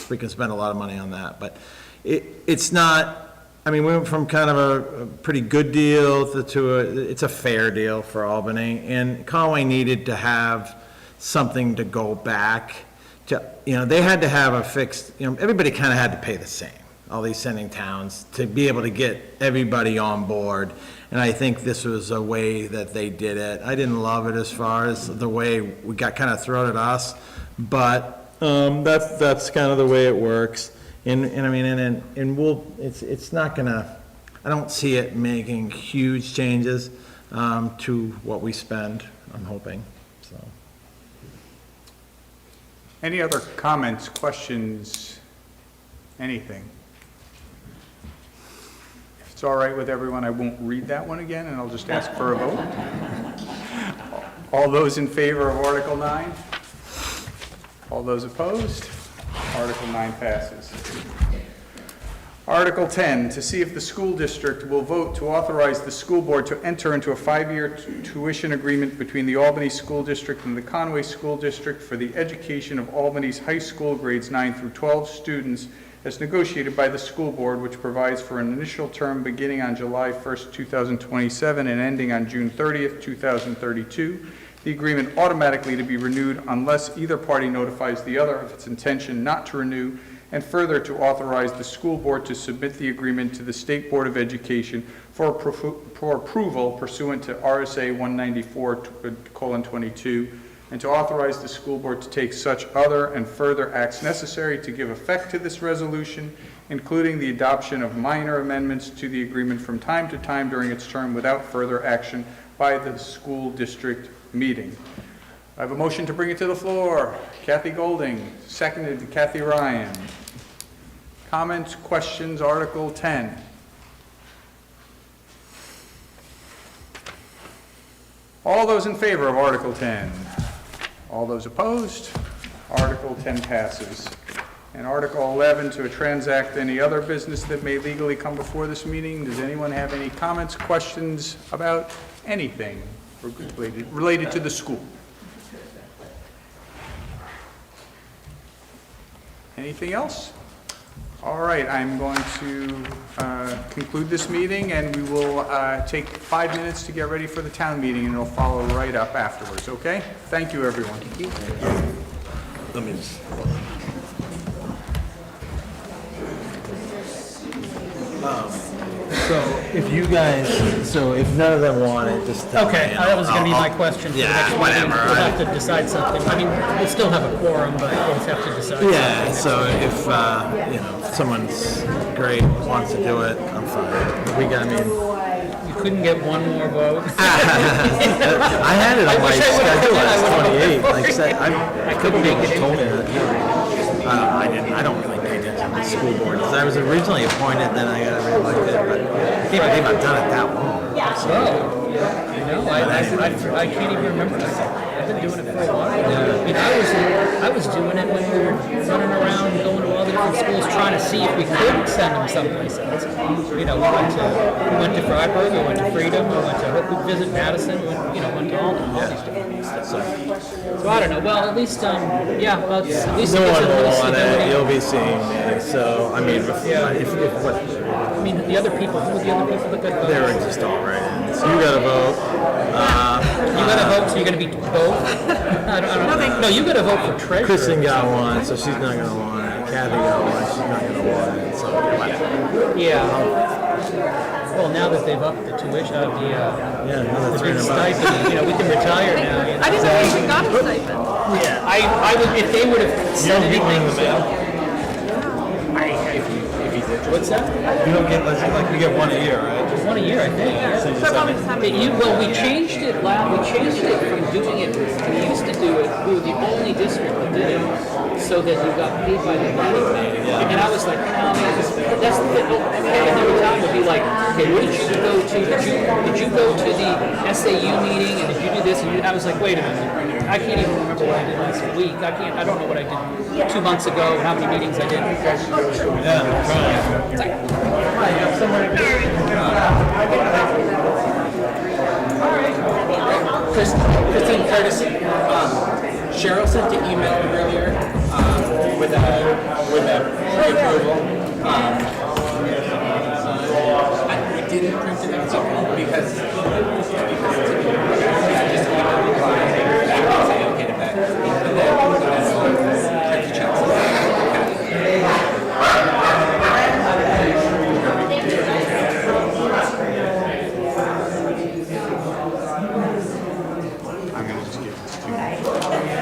we can spend a lot of money on that. But it's not, I mean, we went from kind of a pretty good deal it's a fair deal for Albany, and Conway needed to have something to go back to, they had to have a fixed, everybody kind of had to pay the same, all these sending towns, to be able to get everybody on board. And I think this was a way that they did it. I didn't love it as far as the way we got kind of thrown at us, but that's kind of the way it works. And I mean, it's not gonna, I don't see it making huge changes to what we spend, I'm hoping, so. Any other comments, questions, anything? If it's all right with everyone, I won't read that one again, and I'll just ask for a vote. All those in favor of Article 9? All those opposed? Article 9 passes. Article 10, to see if the school district will vote to authorize the school board to enter into a 5-year tuition agreement between the Albany School District and the Conway School District for the education of Albany's high school grades 9 through 12 students as negotiated by the school board, which provides for an initial term beginning on July 1st, 2027 and ending on June 30th, 2032. The agreement automatically to be renewed unless either party notifies the other of its intention not to renew, and further to authorize the school board to submit the agreement to the State Board of Education for approval pursuant to RSA 194:22, and to authorize the school board to take such other and further acts necessary to give effect to this resolution, including the adoption of minor amendments to the agreement from time to time during its term without further action by the school district meeting. I have a motion to bring it to the floor. Kathy Golding, seconded Kathy Ryan. Comments, questions, Article 10. All those in favor of Article 10? All those opposed? Article 10 passes. And Article 11, to transact any other business that may legally come before this meeting. Does anyone have any comments, questions about anything related to the school? Anything else? All right, I'm going to conclude this meeting, and we will take 5 minutes to get ready for the town meeting, and it'll follow right up afterwards, okay? Thank you, everyone. Thank you. Let me just, so if you guys, if none of them want it, just tell me, Okay, that was gonna be my question for the next meeting. whatever. We'll have to decide something. I mean, we'll still have a quorum, but we'll just have to decide something. Yeah, so if, someone's great, wants to do it, I'm fine. We got, You couldn't get one more vote? I had it on my schedule as 28, like I said, I couldn't make it told me that. I don't really pay attention to the school board, because I was originally appointed, then I got reelected, but I think I've done it that long. Yeah, Oh, I can't even remember that. I've been doing it for a while. I mean, I was doing it when we were running around, going to all the different schools, trying to see if we could send them someplace else. You know, we went to Freiburg, we went to Freedom, we went to visit Madison, went to all these different places. So I don't know. Well, at least at least No it gives one it a will little want it, stability. you'll be seeing me, so, I mean, if what, I mean, the other people, who were the other people that got voted? they were just all right, so you gotta vote. You gotta vote, so you're gonna be both? I don't, no, you gotta vote for treasurer. Kristen got one, so she's not gonna want it, Kathy got one, she's not gonna want it, so, whatever. Yeah. Well, now that they've upped the tuition, Another the big 300 bucks. stipend, we can retire now. I didn't know you even got a stipend. Yeah, I would, if they would have said don't get one in the anything. mail. What's that? You don't get, like, we get one a year, right? One a year, I think. So you So just probably have- just have Well, we changed it from doing it, we used to do it, we were the only district that did it, so that you got paid by the money. And I was like, no, man, that's the thing, and every time would be like, okay, what did you go to? Did you go to the SAU meeting, and did you do this? And I was like, wait a minute, I can't even remember what I did last week, I don't know what I did 2 months ago, how many meetings I did. Christine courtesy. Cheryl sent an email earlier with a pre-approval. We didn't print it out because it's just email reply and say okay to that. And then print the checks. I'm going to just give this to you.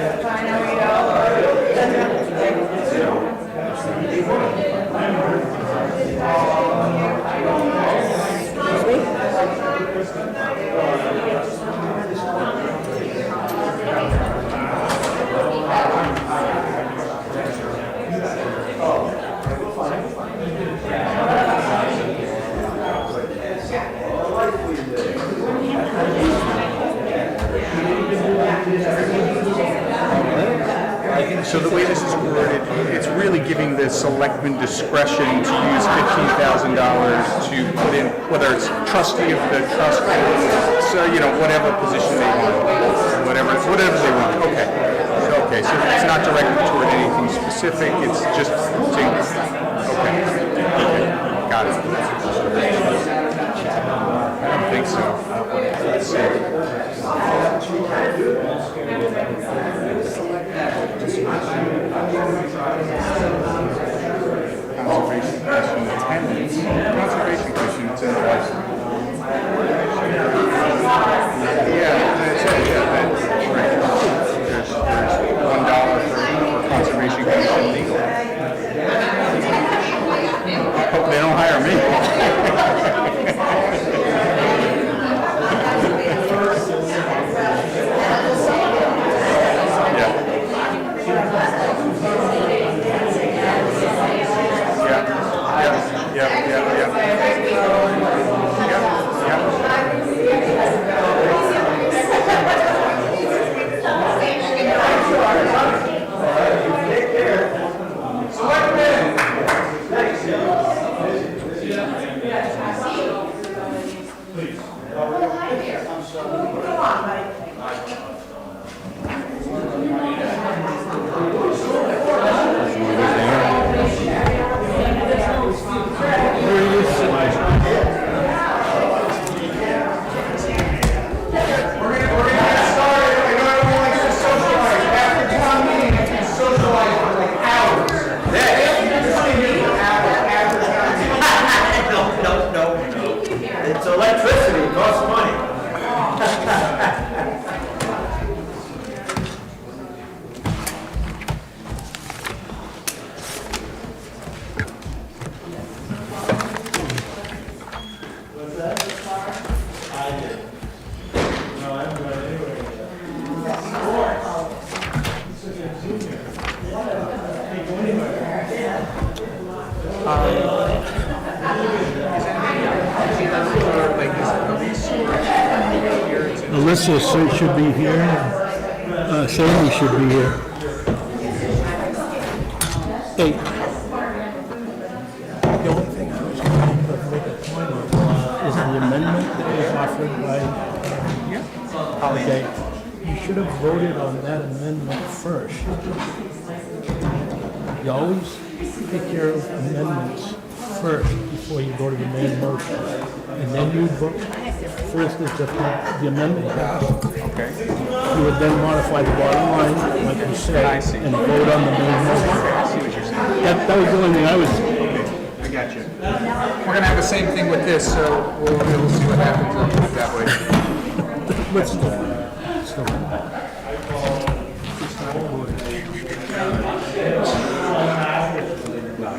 So the way this is worded, it's really giving the selectmen discretion to use $15,000 to put in, whether it's trustee of the trust, so, whatever position they want, whatever they want, okay. So it's not directed toward anything specific, it's just saying, okay, got it. I don't think so. Let's see. Conservation Commission attendance. Conservation Commission attendance. Yeah, that's it, that's right. There's $1 for Conservation Commission legal. Hope they don't hire me. It's electricity, it costs money. Like, is it release? Alyssa should be here. Sandy should be here. Hey. The only thing I was going to make a point of is the amendment that was offered by, okay, you should have voted on that amendment first. You always take care of amendments first before you go to the main motion. And then you vote, first is the amendment passed. Okay. You would then modify the bottom line, like you said, I see. and vote on the main motion. I see what you're saying. That was the only thing I was, I got you. We're gonna have the same thing with this, so we'll see what happens that way. let's do it.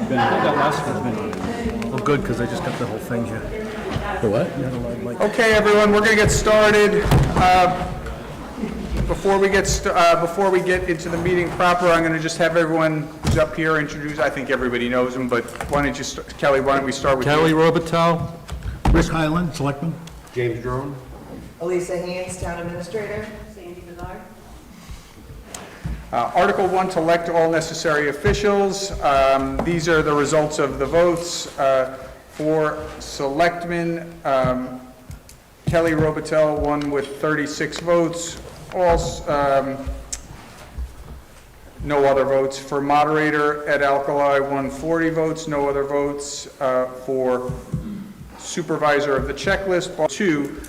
That last one's been on it. Well, good, because I just got the whole thing here. The what? Okay, everyone, we're gonna get started. Before we get into the meeting proper, I'm gonna just have everyone who's up here introduce. I think everybody knows them, but why don't you, Kelly? Why don't we start with you? Kelly Robitel. Rick Highland, Selectman. James Drone. Elisa Haynes, Town Administrator. Sandy Bernard? Article 1, to elect all necessary officials. These are the results of the votes. For selectmen, Kelly Robitel won with 36 votes. No other votes. For moderator, Ed Alkali won 40 votes, no other votes. For supervisor of the checklist, 2,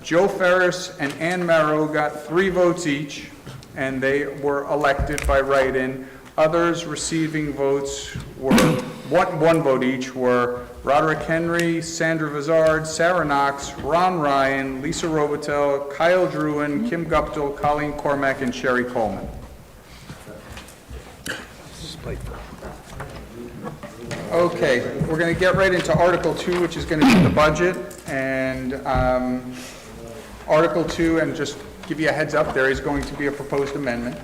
Joe Ferris and Ann Marrow got 3 votes each, and they were elected by write-in. Others receiving votes were, one vote each, were Roderick Henry, Sandra Vizard, Sarah Knox, Ron Ryan, Lisa Robitel, Kyle Druin, Kim Guptill, Colleen Cormack, and Sherry Coleman. Okay, we're going to get right into Article 2, which is going to be the budget. And Article 2, and just give you a heads up, there is going to be a proposed amendment.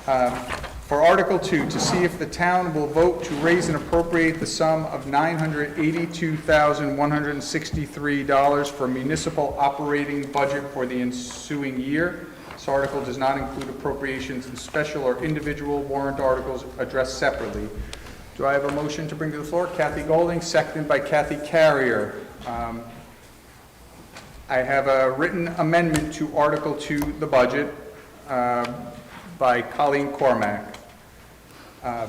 For Article 2, to see if the town will vote to raise and appropriate the sum of $982,163 for municipal operating budget for the ensuing year. This article does not include appropriations in special or individual warrant articles addressed separately. Do I have a motion to bring to the floor? Kathy Golding, seconded by Kathy Carrier. I have a written amendment to Article 2, the budget, by Colleen Cormack. A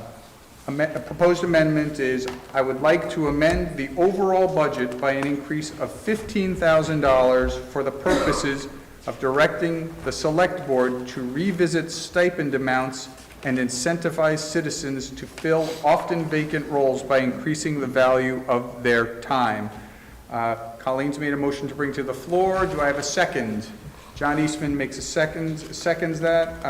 proposed amendment is, I would like to amend the overall budget by an increase of $15,000 for the purposes of directing the Select Board to revisit stipend amounts and incentivize citizens to fill often vacant roles by increasing the value of their time. Colleen's made a motion to bring to the floor. Do I have a second? John Eastman makes a seconds that.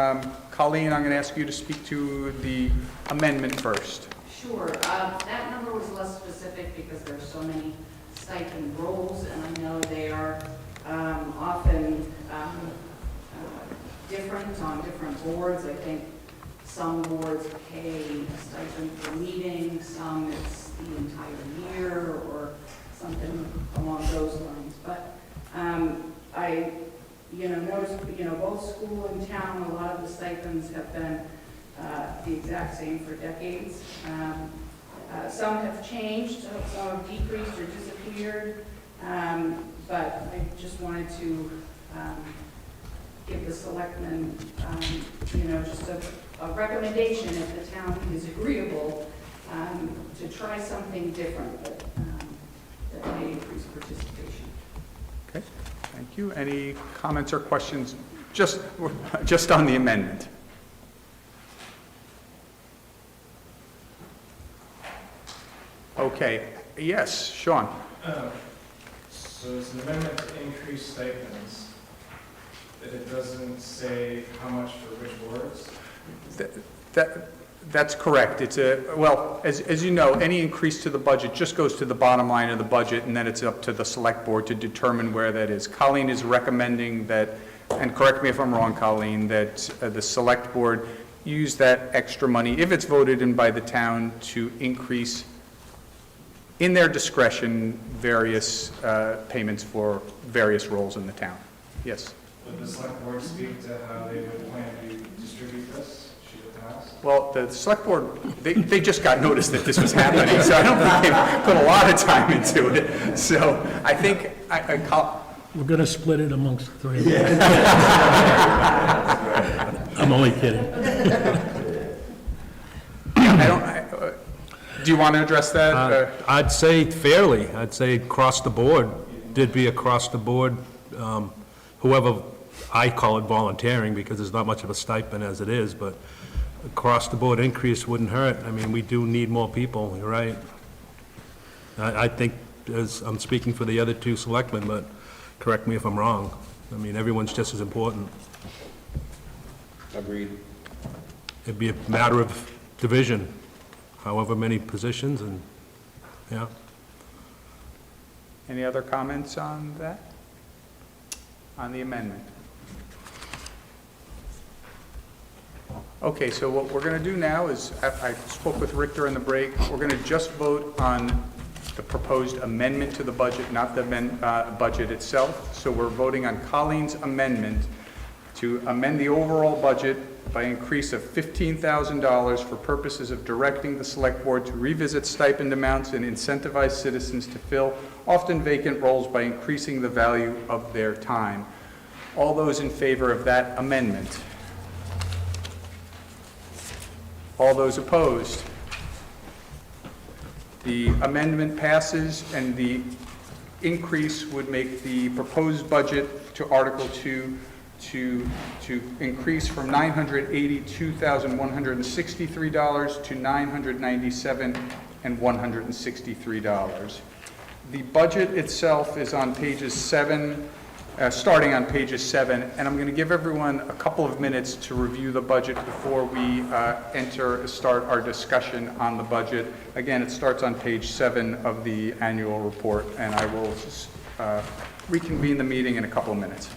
Colleen, I'm going to ask you to speak to the amendment first. Sure. That number was less specific because there's so many stipend roles, and I know they are often different on different boards. I think some boards pay a stipend for meetings, some it's the entire year or something along those lines. But I noticed, both school and town, a lot of the stipends have been the exact same for decades. Some have changed, some have decreased or disappeared, but I just wanted to give the selectmen, just a recommendation if the town is agreeable to try something different that may increase participation. Okay, thank you. Any comments or questions just on the amendment? Okay, yes, Sean. So it's an amendment to increase stipends, that it doesn't say how much for which boards? That's correct. It's as you know, any increase to the budget just goes to the bottom line of the budget, and then it's up to the select board to determine where that is. Colleen is recommending that, and correct me if I'm wrong, Colleen, that the select board use that extra money, if it's voted in by the town, to increase, in their discretion, various payments for various roles in the town. Yes? would the select board speak to how they would plan to distribute this, should it pass? Well, the select board, they just got notice that this was happening, so I don't think they've put a lot of time into it. So I think, We're gonna split it amongst the three of us. I'm only kidding. do you want to address that? I'd say fairly, I'd say across the board, did be across the board, whoever, I call it volunteering because there's not much of a stipend as it is, but across the board increase wouldn't hurt. I mean, we do need more people, you're right. I think, as I'm speaking for the other two selectmen, but correct me if I'm wrong. I mean, everyone's just as important. Agreed. It'd be a matter of division, however many positions, and, yeah. Any other comments on that? On the amendment? Okay, so what we're going to do now is, I spoke with Rick during the break, we're going to just vote on the proposed amendment to the budget, not the budget itself. So we're voting on Colleen's amendment to amend the overall budget by increase of $15,000 for purposes of directing the select board to revisit stipend amounts and incentivize citizens to fill often vacant roles by increasing the value of their time. All those in favor of that amendment? All those opposed? The amendment passes, and the increase would make the proposed budget to Article 2 to increase from $982,163 to $997,163. The budget itself is on pages 7, starting on pages 7, and I'm going to give everyone a couple of minutes to review the budget before we start our discussion on the budget. Again, it starts on page 7 of the annual report, and I will reconvene the meeting in a couple of minutes.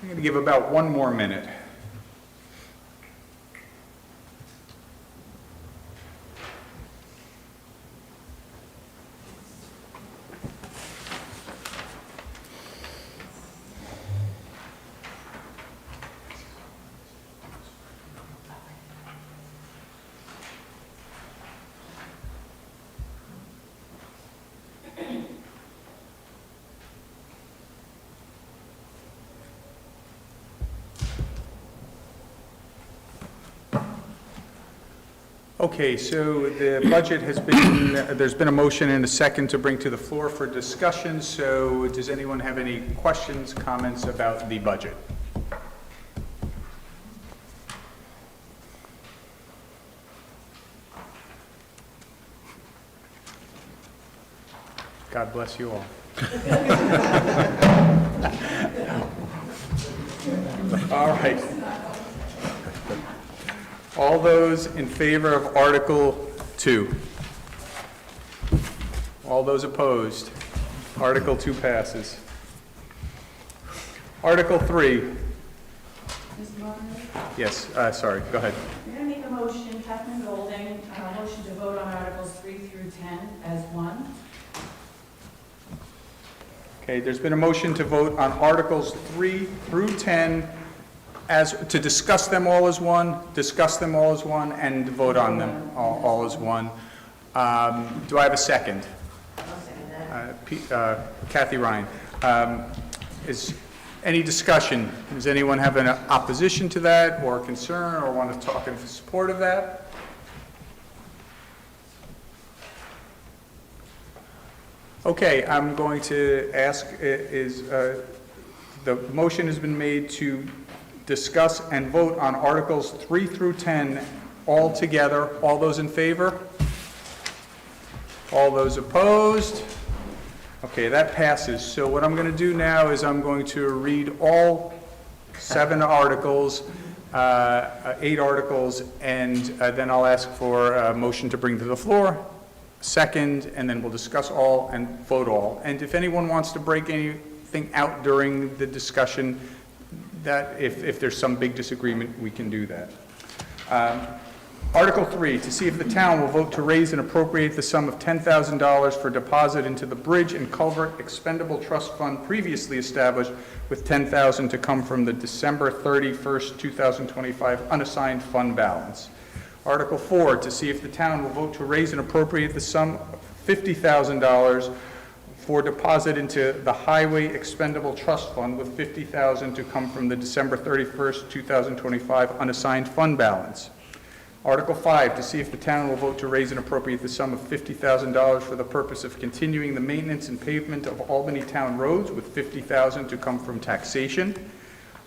I'm going to give about one more minute. Okay, so the budget has been, there's been a motion and a second to bring to the floor for discussion. So does anyone have any questions, comments about the budget? God bless you all. All right. All those in favor of Article 2? All those opposed? Article 2 passes. Article 3. Ms. Martin? Yes, sorry, go ahead. I'm going to make a motion, Kathleen Golding, a motion to vote on Articles 3 through 10 as one. Okay, there's been a motion to vote on Articles 3 through 10 to discuss them all as one, and vote on them all as one. Do I have a second? I'll second that. Kathy Ryan. Is any discussion? Does anyone have an opposition to that, or concern, or want to talk in support of that? Okay, I'm going to ask, the motion has been made to discuss and vote on Articles 3 through 10 all together. All those in favor? All those opposed? Okay, that passes. So what I'm going to do now is I'm going to read all 7 articles, 8 articles, and then I'll ask for a motion to bring to the floor, second, and then we'll discuss all and vote all. And if anyone wants to break anything out during the discussion, that if there's some big disagreement, we can do that. Article 3, to see if the town will vote to raise and appropriate the sum of $10,000 for deposit into the Bridge and Culvert Expendable Trust Fund previously established, with $10,000 to come from the December 31st, 2025 unassigned fund balance. Article 4, to see if the town will vote to raise and appropriate the sum of $50,000 for deposit into the Highway Expendable Trust Fund, with $50,000 to come from the December 31st, 2025 unassigned fund balance. Article 5, to see if the town will vote to raise and appropriate the sum of $50,000 for the purpose of continuing the maintenance and pavement of Albany Town roads, with $50,000 to come from taxation.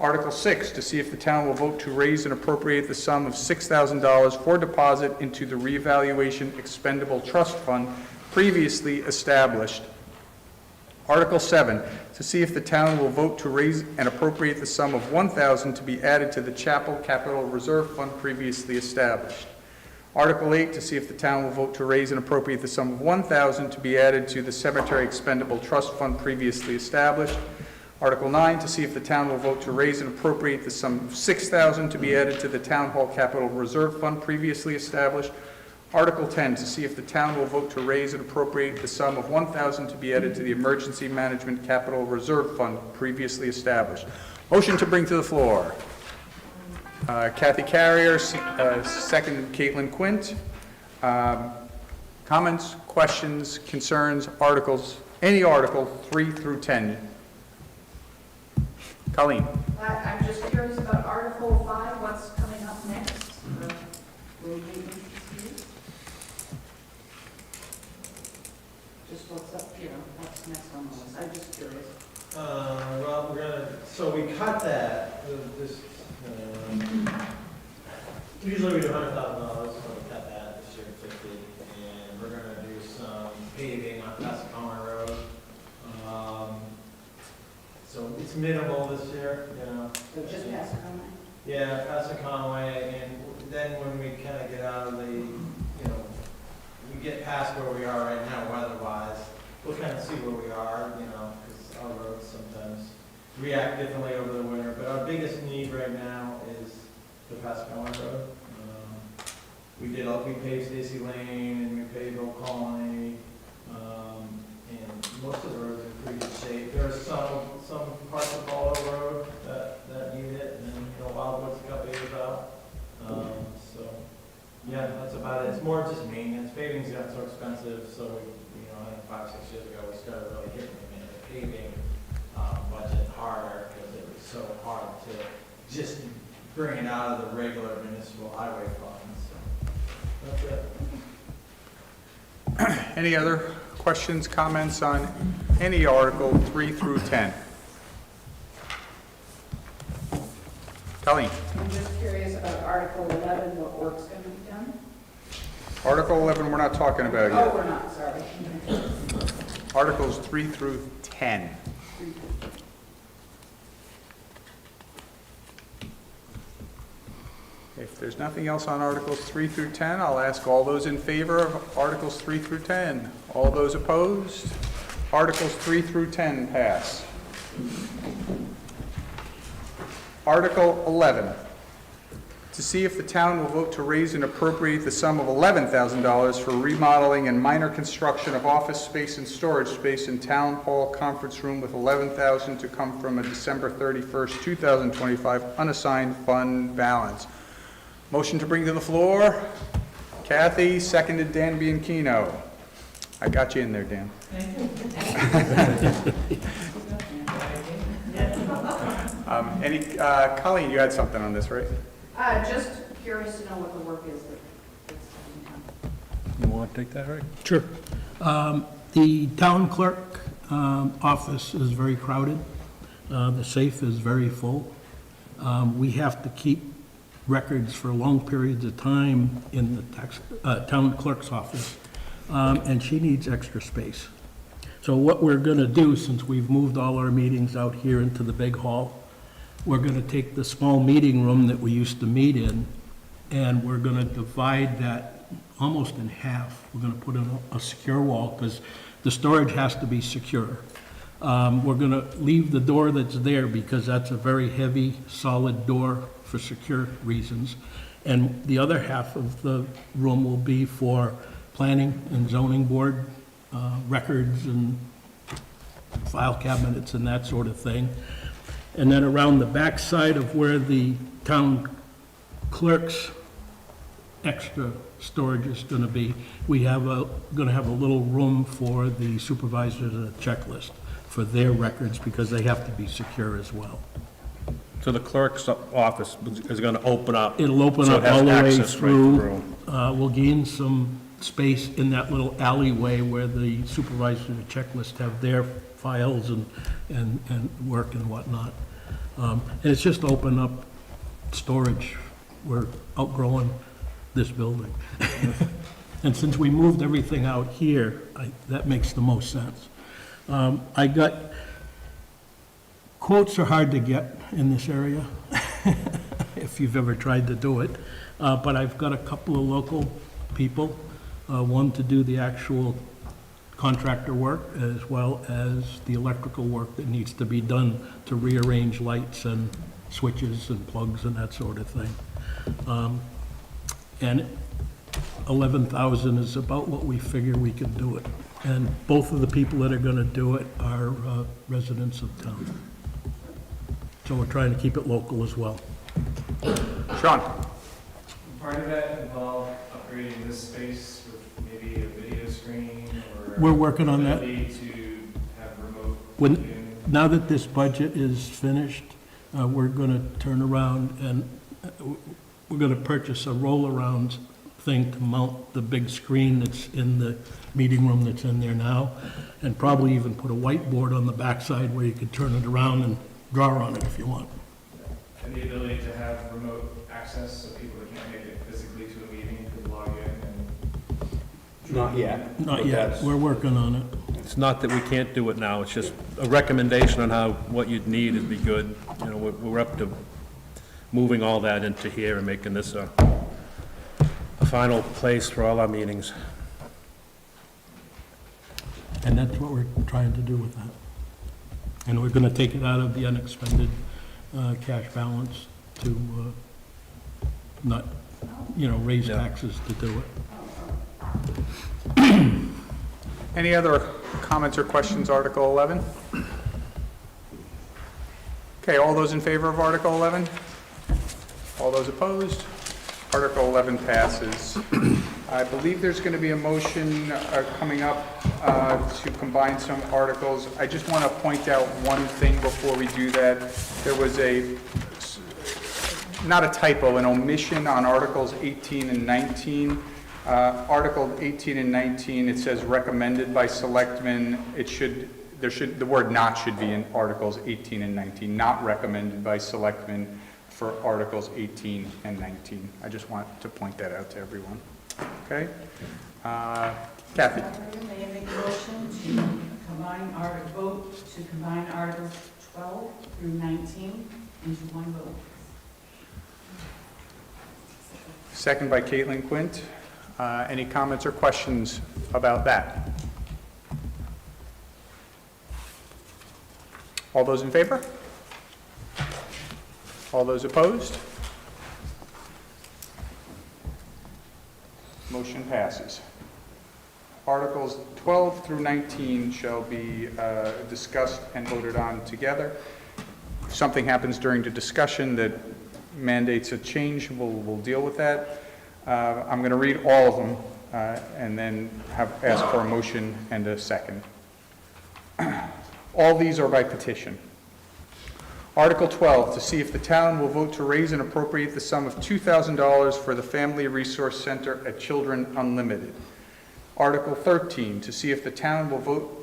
Article 6, to see if the town will vote to raise and appropriate the sum of $6,000 for deposit into the Reevaluation Expendable Trust Fund previously established. Article 7, to see if the town will vote to raise and appropriate the sum of $1,000 to be added to the Chapel Capital Reserve Fund previously established. Article 8, to see if the town will vote to raise and appropriate the sum of $1,000 to be added to the Cemetery Expendable Trust Fund previously established. Article 9, to see if the town will vote to raise and appropriate the sum of $6,000 to be added to the Town Hall Capital Reserve Fund previously established. Article 10, to see if the town will vote to raise and appropriate the sum of $1,000 to be added to the Emergency Management Capital Reserve Fund previously established. Motion to bring to the floor. Kathy Carrier, second Caitlin Quint. Comments, questions, concerns, articles, any article 3 through 10. Colleen. I'm just curious about Article 5, what's coming up next? Just what's up, what's next on the list? I'm just curious. Well, so we cut that, usually we do $100,000, so we cut that this year to 50, and we're gonna do some paving on Passaconaway Road. So it's minimal this year, So just pass it on. Yeah, Passaconaway, and then when we kind of get out of the, we get past where we are right now weather-wise, we'll kind of see where we are, because our roads sometimes react differently over the winter. But our biggest need right now is the Passaconaway Road. We paved Stacy Lane, and we paved Old Colony, and most of the roads are in pretty good shape. There are some parts of Baldo Road that need it, and then, Wildwood's got paved out. So, yeah, that's about it. It's more just maintenance. Paving's got so expensive, so I think 5-6 years ago, we started really hitting the paving budget harder, because it was so hard to just bring it out of the regular municipal highway funds. So, that's it. Any other questions, comments on any article 3 through 10? Colleen. I'm just curious about Article 11, what work's going to be done? Article 11, we're not talking about Oh, yet. we're not, sorry. Articles 3 through 10. If there's nothing else on Articles 3 through 10, I'll ask all those in favor of Articles 3 through 10. All those opposed? Articles 3 through 10 pass. Article 11, to see if the town will vote to raise and appropriate the sum of $11,000 for remodeling and minor construction of office space and storage space in Town Hall Conference Room, with $11,000 to come from a December 31st, 2025 unassigned fund balance. Motion to bring to the floor. Kathy, seconded Dan Bianchino. I got you in there, Dan. Colleen, you had something on this, right? Just curious to know what the work is that's being done. You want to take that, Rick? Sure. The town clerk office is very crowded. The safe is very full. We have to keep records for long periods of time in the town clerk's office, and she needs extra space. So what we're going to do, since we've moved all our meetings out here into the big hall, we're going to take the small meeting room that we used to meet in, and we're going to divide that almost in half. We're going to put in a secure wall, because the storage has to be secure. We're going to leave the door that's there, because that's a very heavy, solid door for secure reasons. And the other half of the room will be for planning and zoning board records and file cabinets and that sort of thing. And then around the back side of where the town clerk's extra storage is going to be, we have going to have a little room for the supervisors and a checklist for their records, because they have to be secure as well. So the clerk's office is going to open up. It'll open so up it has all the way access right through. We'll gain some space in that little alleyway where the supervisor and checklist have their files and work and whatnot. And it's just open up storage. We're outgrowing this building. And since we moved everything out here, that makes the most sense. Quotes are hard to get in this area, if you've ever tried to do it. But I've got a couple of local people, one to do the actual contractor work, as well as the electrical work that needs to be done to rearrange lights and switches and plugs and that sort of thing. And 11,000 is about what we figure we can do it. And both of the people that are going to do it are residents of town. So we're trying to keep it local as well. Sean? Part of that involve upgrading this space with maybe a video screen or. We're working on that. ability to have remote viewing. Now that this budget is finished, we're going to turn around and we're going to purchase a roll-around thing to mount the big screen that's in the meeting room that's in there now, and probably even put a whiteboard on the backside where you could turn it around and draw on it if you want. And the ability to have remote access so people that can't make it physically to a meeting could log in and. Not yet. Not but yet, that's- we're working on it. It's not that we can't do it now, it's just a recommendation on what you'd need would be good. You know, we're up to moving all that into here and making this a final place for all our meetings. And that's what we're trying to do with that. And we're going to take it out of the unexpended cash balance to not, raise taxes to do it. Any other comments or questions, Article 11? Okay, all those in favor of Article 11? All those opposed? Article 11 passes. I believe there's going to be a motion coming up to combine some articles. I just want to point out one thing before we do that. There was not a typo, an omission on Articles 18 and 19. Article 18 and 19, it says recommended by selectmen. The word not should be in Articles 18 and 19, not recommended by selectmen for Articles 18 and 19. I just want to point that out to everyone. Okay? Kathy? May I make a motion to vote to combine Articles 12 through 19 into one vote? Second by Caitlin Quint. Any comments or questions about that? All those in favor? All those opposed? Motion passes. Articles 12 through 19 shall be discussed and voted on together. If something happens during the discussion that mandates a change, we'll deal with that. I'm going to read all of them and then ask for a motion and a second. All these are by petition. Article 12, to see if the town will vote to raise and appropriate the sum of $2,000 for the Family Resource Center at Children Unlimited. Article 13, to see if the town will vote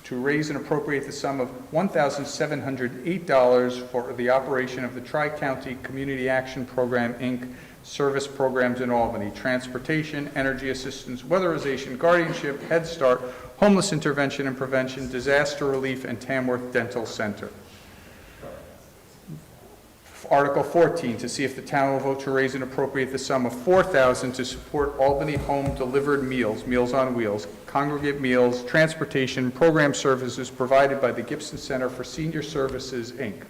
to raise and appropriate the sum of $1,708 for the operation of the Tri-County Community Action Program, Inc. service programs in Albany: transportation, energy assistance, weatherization, guardianship, Head Start, homeless intervention and prevention, disaster relief, and Tamworth Dental Center. Article 14, to see if the town will vote to raise and appropriate the sum of $4,000 to support Albany Home Delivered Meals, Meals on Wheels, congregate meals, transportation, program services provided by the Gibson Center for Senior Services, Inc.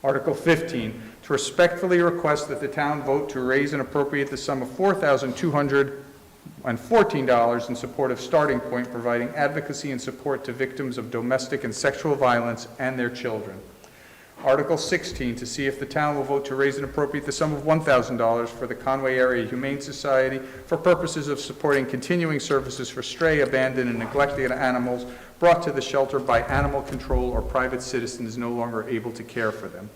Article 15, to respectfully request that the town vote to raise and appropriate the sum of $4,214 in support of Starting Point, providing advocacy and support to victims of domestic and sexual violence and their children. Article 16, to see if the town will vote to raise and appropriate the sum of $1,000 for the Conway Area Humane Society for purposes of supporting continuing services for stray, abandoned, and neglected animals brought to the shelter by animal control or private citizens no longer able to care for them.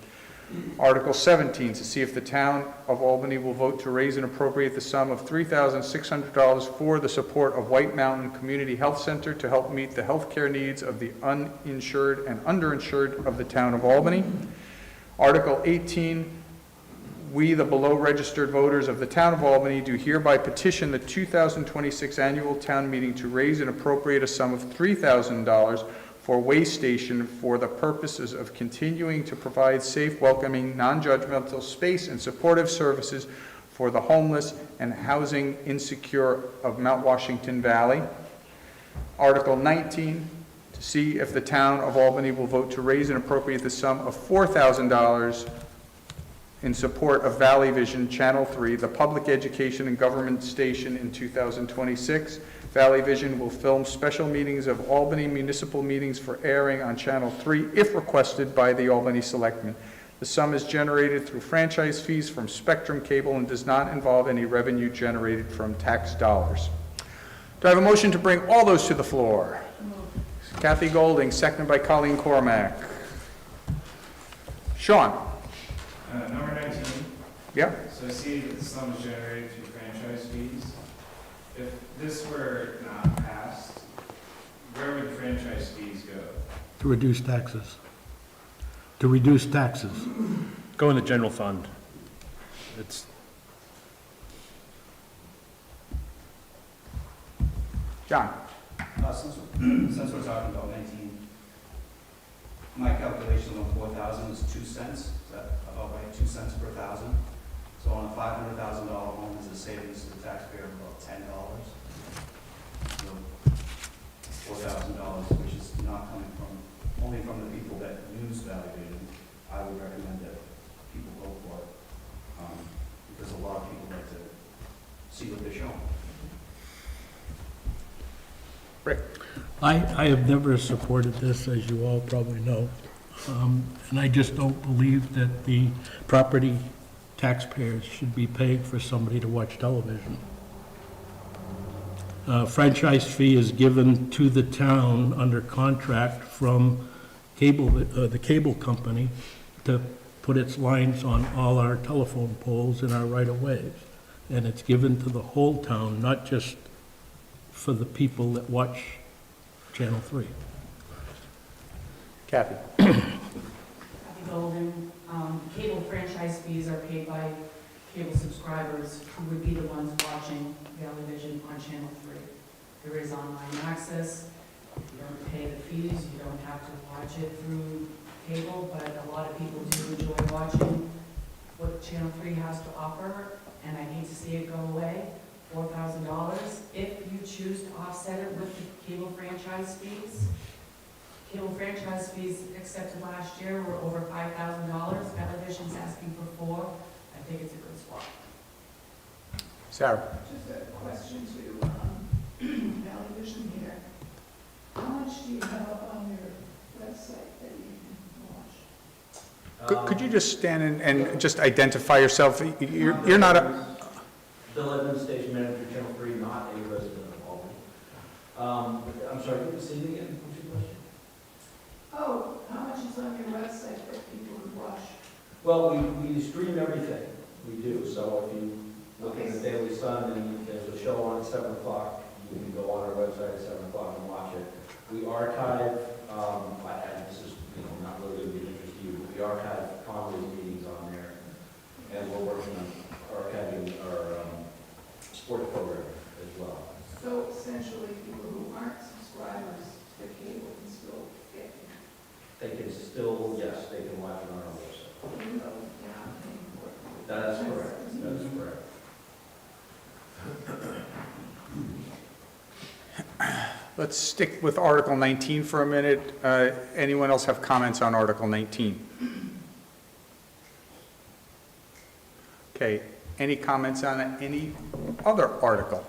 Article 17, to see if the town of Albany will vote to raise and appropriate the sum of $3,600 for the support of White Mountain Community Health Center to help meet the health care needs of the uninsured and underinsured of the town of Albany. Article 18, we, the below registered voters of the town of Albany, do hereby petition the 2026 annual town meeting to raise and appropriate a sum of $3,000 for Waste Station for the purposes of continuing to provide safe, welcoming, non-judgmental space and supportive services for the homeless and housing insecure of Mount Washington Valley. Article 19, to see if the town of Albany will vote to raise and appropriate the sum of $4,000 in support of Valley Vision Channel 3, the public education and government station in 2026. Valley Vision will film special meetings of Albany municipal meetings for airing on Channel 3 if requested by the Albany Selectmen. The sum is generated through franchise fees from Spectrum Cable and does not involve any revenue generated from tax dollars. Do I have a motion to bring all those to the floor? Kathy Golding, seconded by Colleen Cormack. Sean? Number 19. Yeah? So I see that the sum is generated through franchise fees. If this were not passed, where would franchise fees go? To reduce taxes. To reduce taxes. Go in the general fund. It's, John? Since we're talking about 19, my calculation on 4,000 is 2 cents. Is that about right? 2 cents per thousand. So on a $500,000 home is a savings to the taxpayer of about $10. So $4,000, which is not coming only from the people that use Valley Vision. I would recommend that people go for it because a lot of people like to see what they're showing. Rick? I have never supported this, as you all probably know, and I just don't believe that the property taxpayers should be paying for somebody to watch television. Franchise fee is given to the town under contract from the cable company to put its lines on all our telephone poles and our right-of-ways. And it's given to the whole town, not just for the people that watch Channel 3. Kathy? Kathy Golden, cable franchise fees are paid by cable subscribers who would be the ones watching Valley Vision on Channel 3. There is online access. You don't pay the fees. You don't have to watch it through cable, but a lot of people do enjoy watching what Channel 3 has to offer, and I hate to see it go away. $4,000. If you choose to offset it with the cable franchise fees, cable franchise fees accepted last year were over $5,000. Television's asking for $4,000. I think it's a good swap. Sarah? Just a question to Valley Vision here. How much do you have up on your website that you can watch? Could you just stand and just identify yourself? You're not a... Bill Edmonds, Station Manager, Channel 3, not a resident of Albany. I'm sorry, can you say it again? What's your question? Oh, how much is on your website that people would watch Well, we stream everything, we do, so if you look at the Daily Sun and there's a show on at 7 o'clock, you can go on our website at 7 o'clock and watch it. We archive, and this is, not really going to be of interest to you, but we archive Conway's meetings on there, and we're working on archiving our sports program as well. So essentially, people who aren't subscribers to cable can still get it, They can still, yes, they can watch it on our website. even though they're not paying for it. That is correct, that is correct. Let's stick with Article 19 for a minute. Anyone else have comments on Article 19? Okay, any comments on any other article?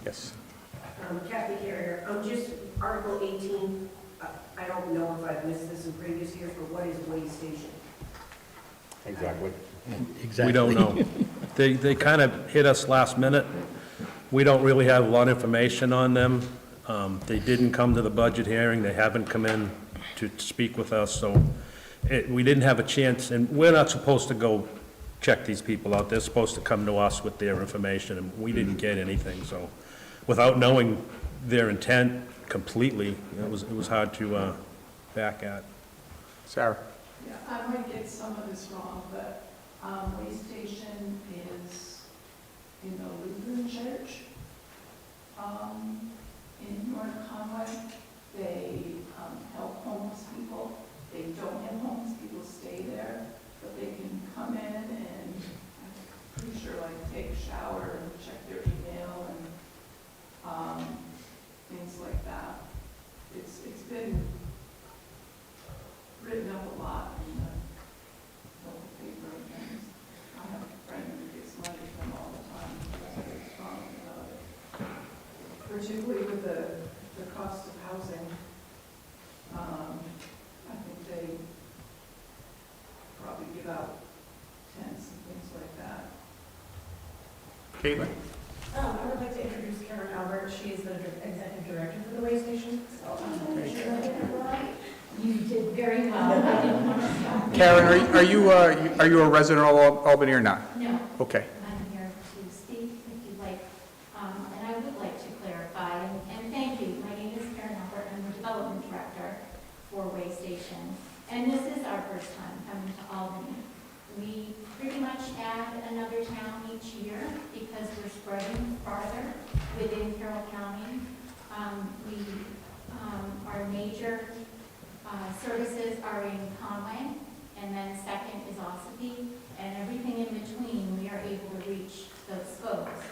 Yes. Kathy Carrier, just Article 18, I don't know if I've missed this in previous years, but what is Way Station? Exactly. We don't know. They kind of hit us last minute. We don't really have a lot of information on them. They didn't come to the budget hearing, they haven't come in to speak with us, so we didn't have a chance, and we're not supposed to go check these people out. They're supposed to come to us with their information, and we didn't get anything, so without knowing their intent completely, it was hard to back at. Sarah? Yeah, I might get some of this wrong, but Way Station is in the Lutheran Church in North Conway. They help homeless people. They don't have homeless people stay there, but they can come in and, I'm pretty sure, like, take a shower and check their email and things like that. It's been written up a lot in the local paper and things. I have a friend who gets money from all the time, who's very strong about it. Particularly with the cost of housing, I think they probably give out tents and things like that. Caitlin? I would like to introduce Karen Albert. She is the executive director for the Way Station. So I'm not sure I did it right. You did very well. I didn't want to stop. Karen, are you a resident of Albany or not? No. Okay. I'm here to speak if you'd like, and I would like to clarify, and thank you. My name is Karen Albert. I'm the development director for Way Station, and this is our first time coming to Albany. We pretty much add another town each year because we're spreading farther within Carroll County. Our major services are in Conway, and then second is Ossipee, and everything in between, we are able to reach those scopes.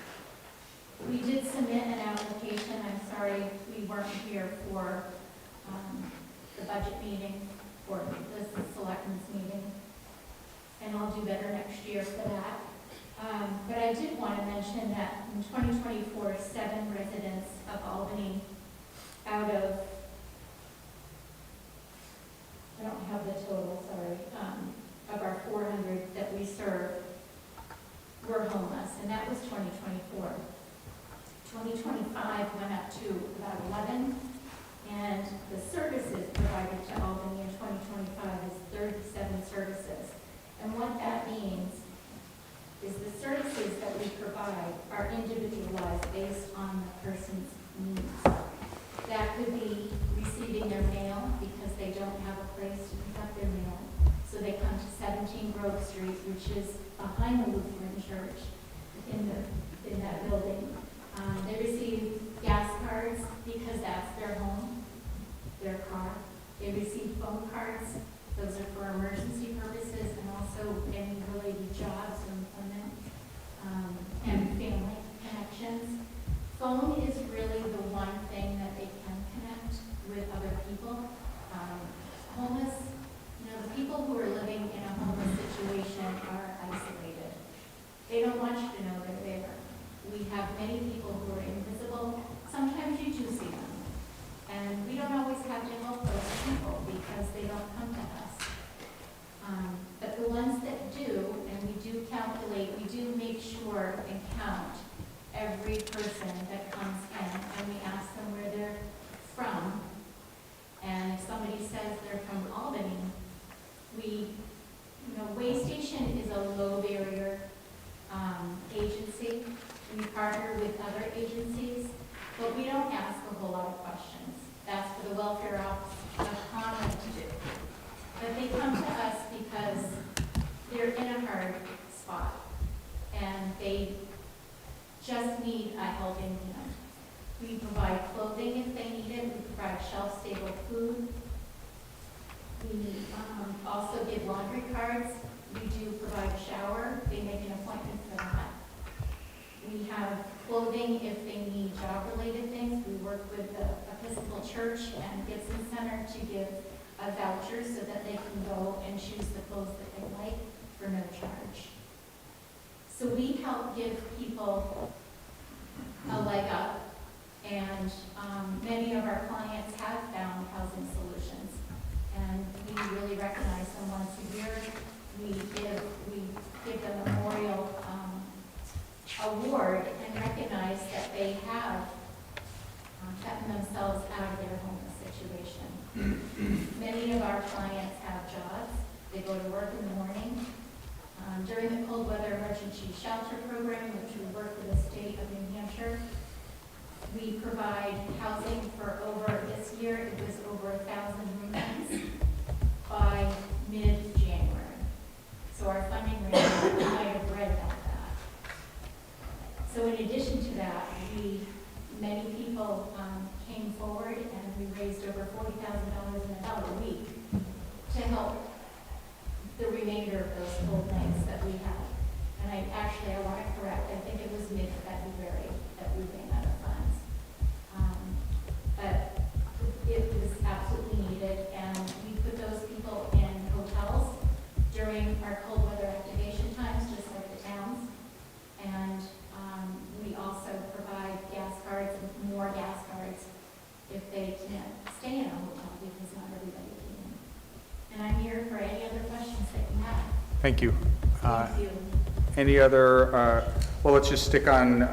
We did submit an application. I'm sorry we weren't here for the budget meeting or the selectmen's meeting, and I'll do better next year for that. But I did want to mention that in 2024, 7 residents of Albany out of, I don't have the total, sorry, of our 400 that we serve were homeless, and that was 2024. 2025 went up to about 11, and the services provided to Albany in 2025 is 37 services. And what that means is the services that we provide are individualized based on the person's needs. That could be receiving their mail because they don't have a place to pick up their mail. So they come to 17 Grove Street, which is behind the Lutheran Church in that building. They receive gas cards because that's their home, their car. They receive phone cards. Those are for emergency purposes and also any related jobs or employment and family connections. Phone is really the one thing that they can connect with other people. Homeless, the people who are living in a homeless situation are isolated. They don't want you to know they're there. We have many people who are invisible. Sometimes you do see them. And we don't always have to help those people because they don't come to us. But the ones that do, and we do calculate, we do make sure and count every person that comes in, and we ask them where they're from. And if somebody says they're from Albany, we, they just need a helping hand. We provide clothing if they need it, we provide shelf-stable food. We also give laundry cards. We do provide a shower. They make an appointment for that. We have clothing if they need job-related things. We work with the Episcopal Church and Gibson Center to give a voucher so that they can go and choose the clothes that they like for no charge. So we help give people a leg up, and many of our clients have found housing solutions. And we really recognize them once a year. We give them a memorial award and recognize that they have gotten themselves out of their homeless situation. Many of our clients have jobs. They go to work in the morning. During the cold weather emergency shelter program, which we work with the state of New Hampshire, we provide housing for this year, it was over 1,000 roommates by mid-January. So our funding range, you might have read about that. So in addition to that, many people came forward and we raised over $40,000 in about a week to help the remainder of those cold nights that we had. And I want to correct, I think it was mid-February that we ran out of funds. But it was absolutely needed, and we put those people in hotels during our cold weather activation times, just like the towns. And we also provide gas cards and more gas cards if they can't stay in a hotel because not everybody can. And I'm here for any other questions that you have. Thank you. Thank you. Any other, well, let's just stick on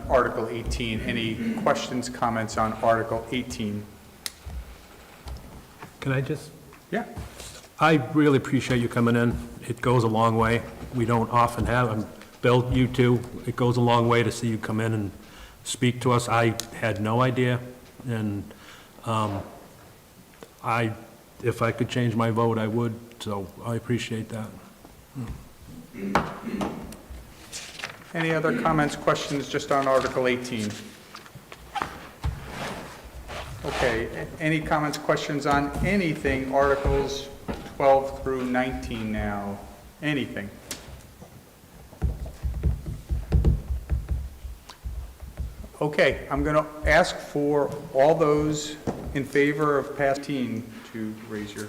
Article 18. Any questions, comments on Article 18? Can I just? Yeah. I really appreciate you coming in. It goes a long way. We don't often have, and Bill, you too, it goes a long way to see you come in and speak to us. I had no idea, and if I could change my vote, I would, so I appreciate that. Any other comments, questions just on Article 18? Okay, any comments, questions on anything, Articles 12 through 19 now? Anything? Okay, I'm going to ask for all those in favor of passing to raise your...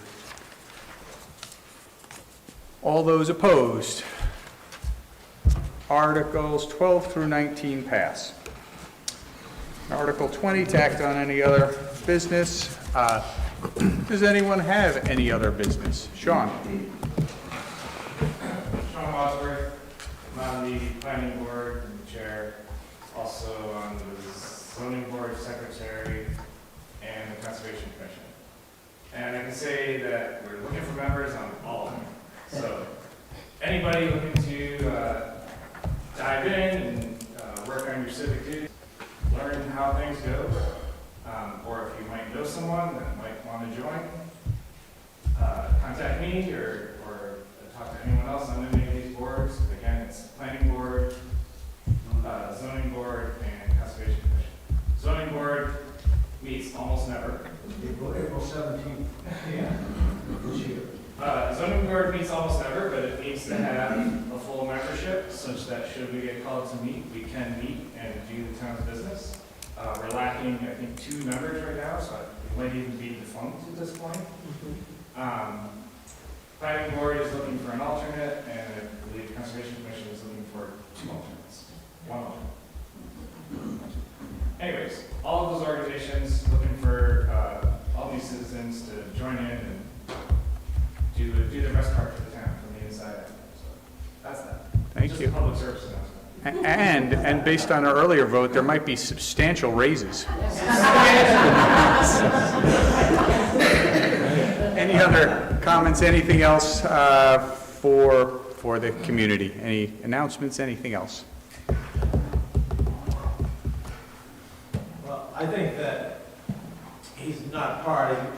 All those opposed? Articles 12 through 19 pass. Article 20, tacked on any other business. Does anyone have any other business? Sean? Sean Bosworth, I'm on the planning board chair, also on the zoning board secretary and the conservation commission. And I can say that we're looking for members on all of them. So anybody looking to dive in and work on your civic duties, learn how things go, or if you might know someone that might want to join, contact me or talk to anyone else on any of these boards. Again, it's planning board, zoning board, and conservation commission. Zoning board meets almost never. April 17th. Yeah. This year. Zoning board meets almost never, but it needs to have a full membership such that should we get called to meet, we can meet and do the town's business. We're lacking, I think, 2 members right now, so it might even be defunct at this point. Planning board is looking for an alternate, and I believe the Conservation Commission is looking for 2 alternates. 1 alternate. Anyways, all of those organizations looking for all these citizens to join in and do the best part for the town from the inside out. So that's that. Thank Just you. a public service announcement. And based on our earlier vote, there might be substantial raises. Any other comments, anything else for the community? Any announcements, anything else? Well, I think that he's not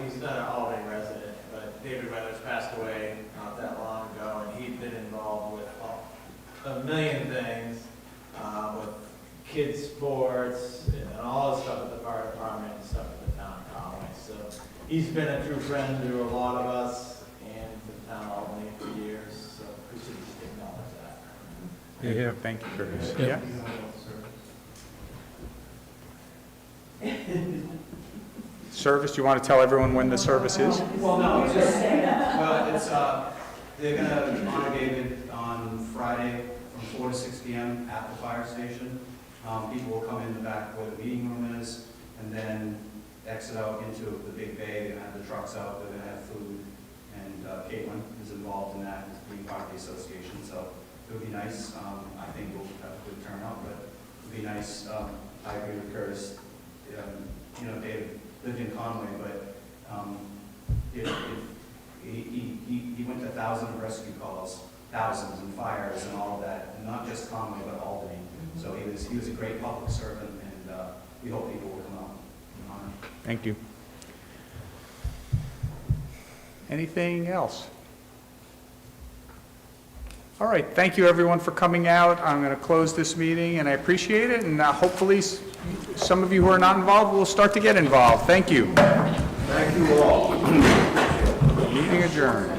he's not an Albany resident, but David Weathers passed away not that long ago, and he'd been involved with a million things. kids' sports and all the stuff at the fire department and stuff at the town of Conway. So he's been a true friend to a lot of us and to the town of Albany for years, so we should just acknowledge that. Yeah, thank you, Curtis. Yeah. Service, do you want to tell everyone when the service is? Well, no, it's just, well, it's, they're gonna honor David on Friday from 4 to 6 p.m. at the fire station. People will come in the back where the meeting room is, and then exit out into the big bay. They're gonna have the trucks out, they're gonna have food, and Caitlin is involved in that, as being part of the association, so it would be nice. I think we'll have a good turnout, but it would be nice. I agree with Curtis. You know, David lived in Conway, but he went to thousands of rescue calls, thousands, and fires and all of that, and not just Conway, but Albany. So he was a great public servant, and we hope people will come out and honor him. Thank you. Anything else? All right, thank you everyone for coming out. I'm going to close this meeting, and I appreciate it, and hopefully some of you who are not involved will start to get involved. Thank you. Thank you all. Meeting adjourned.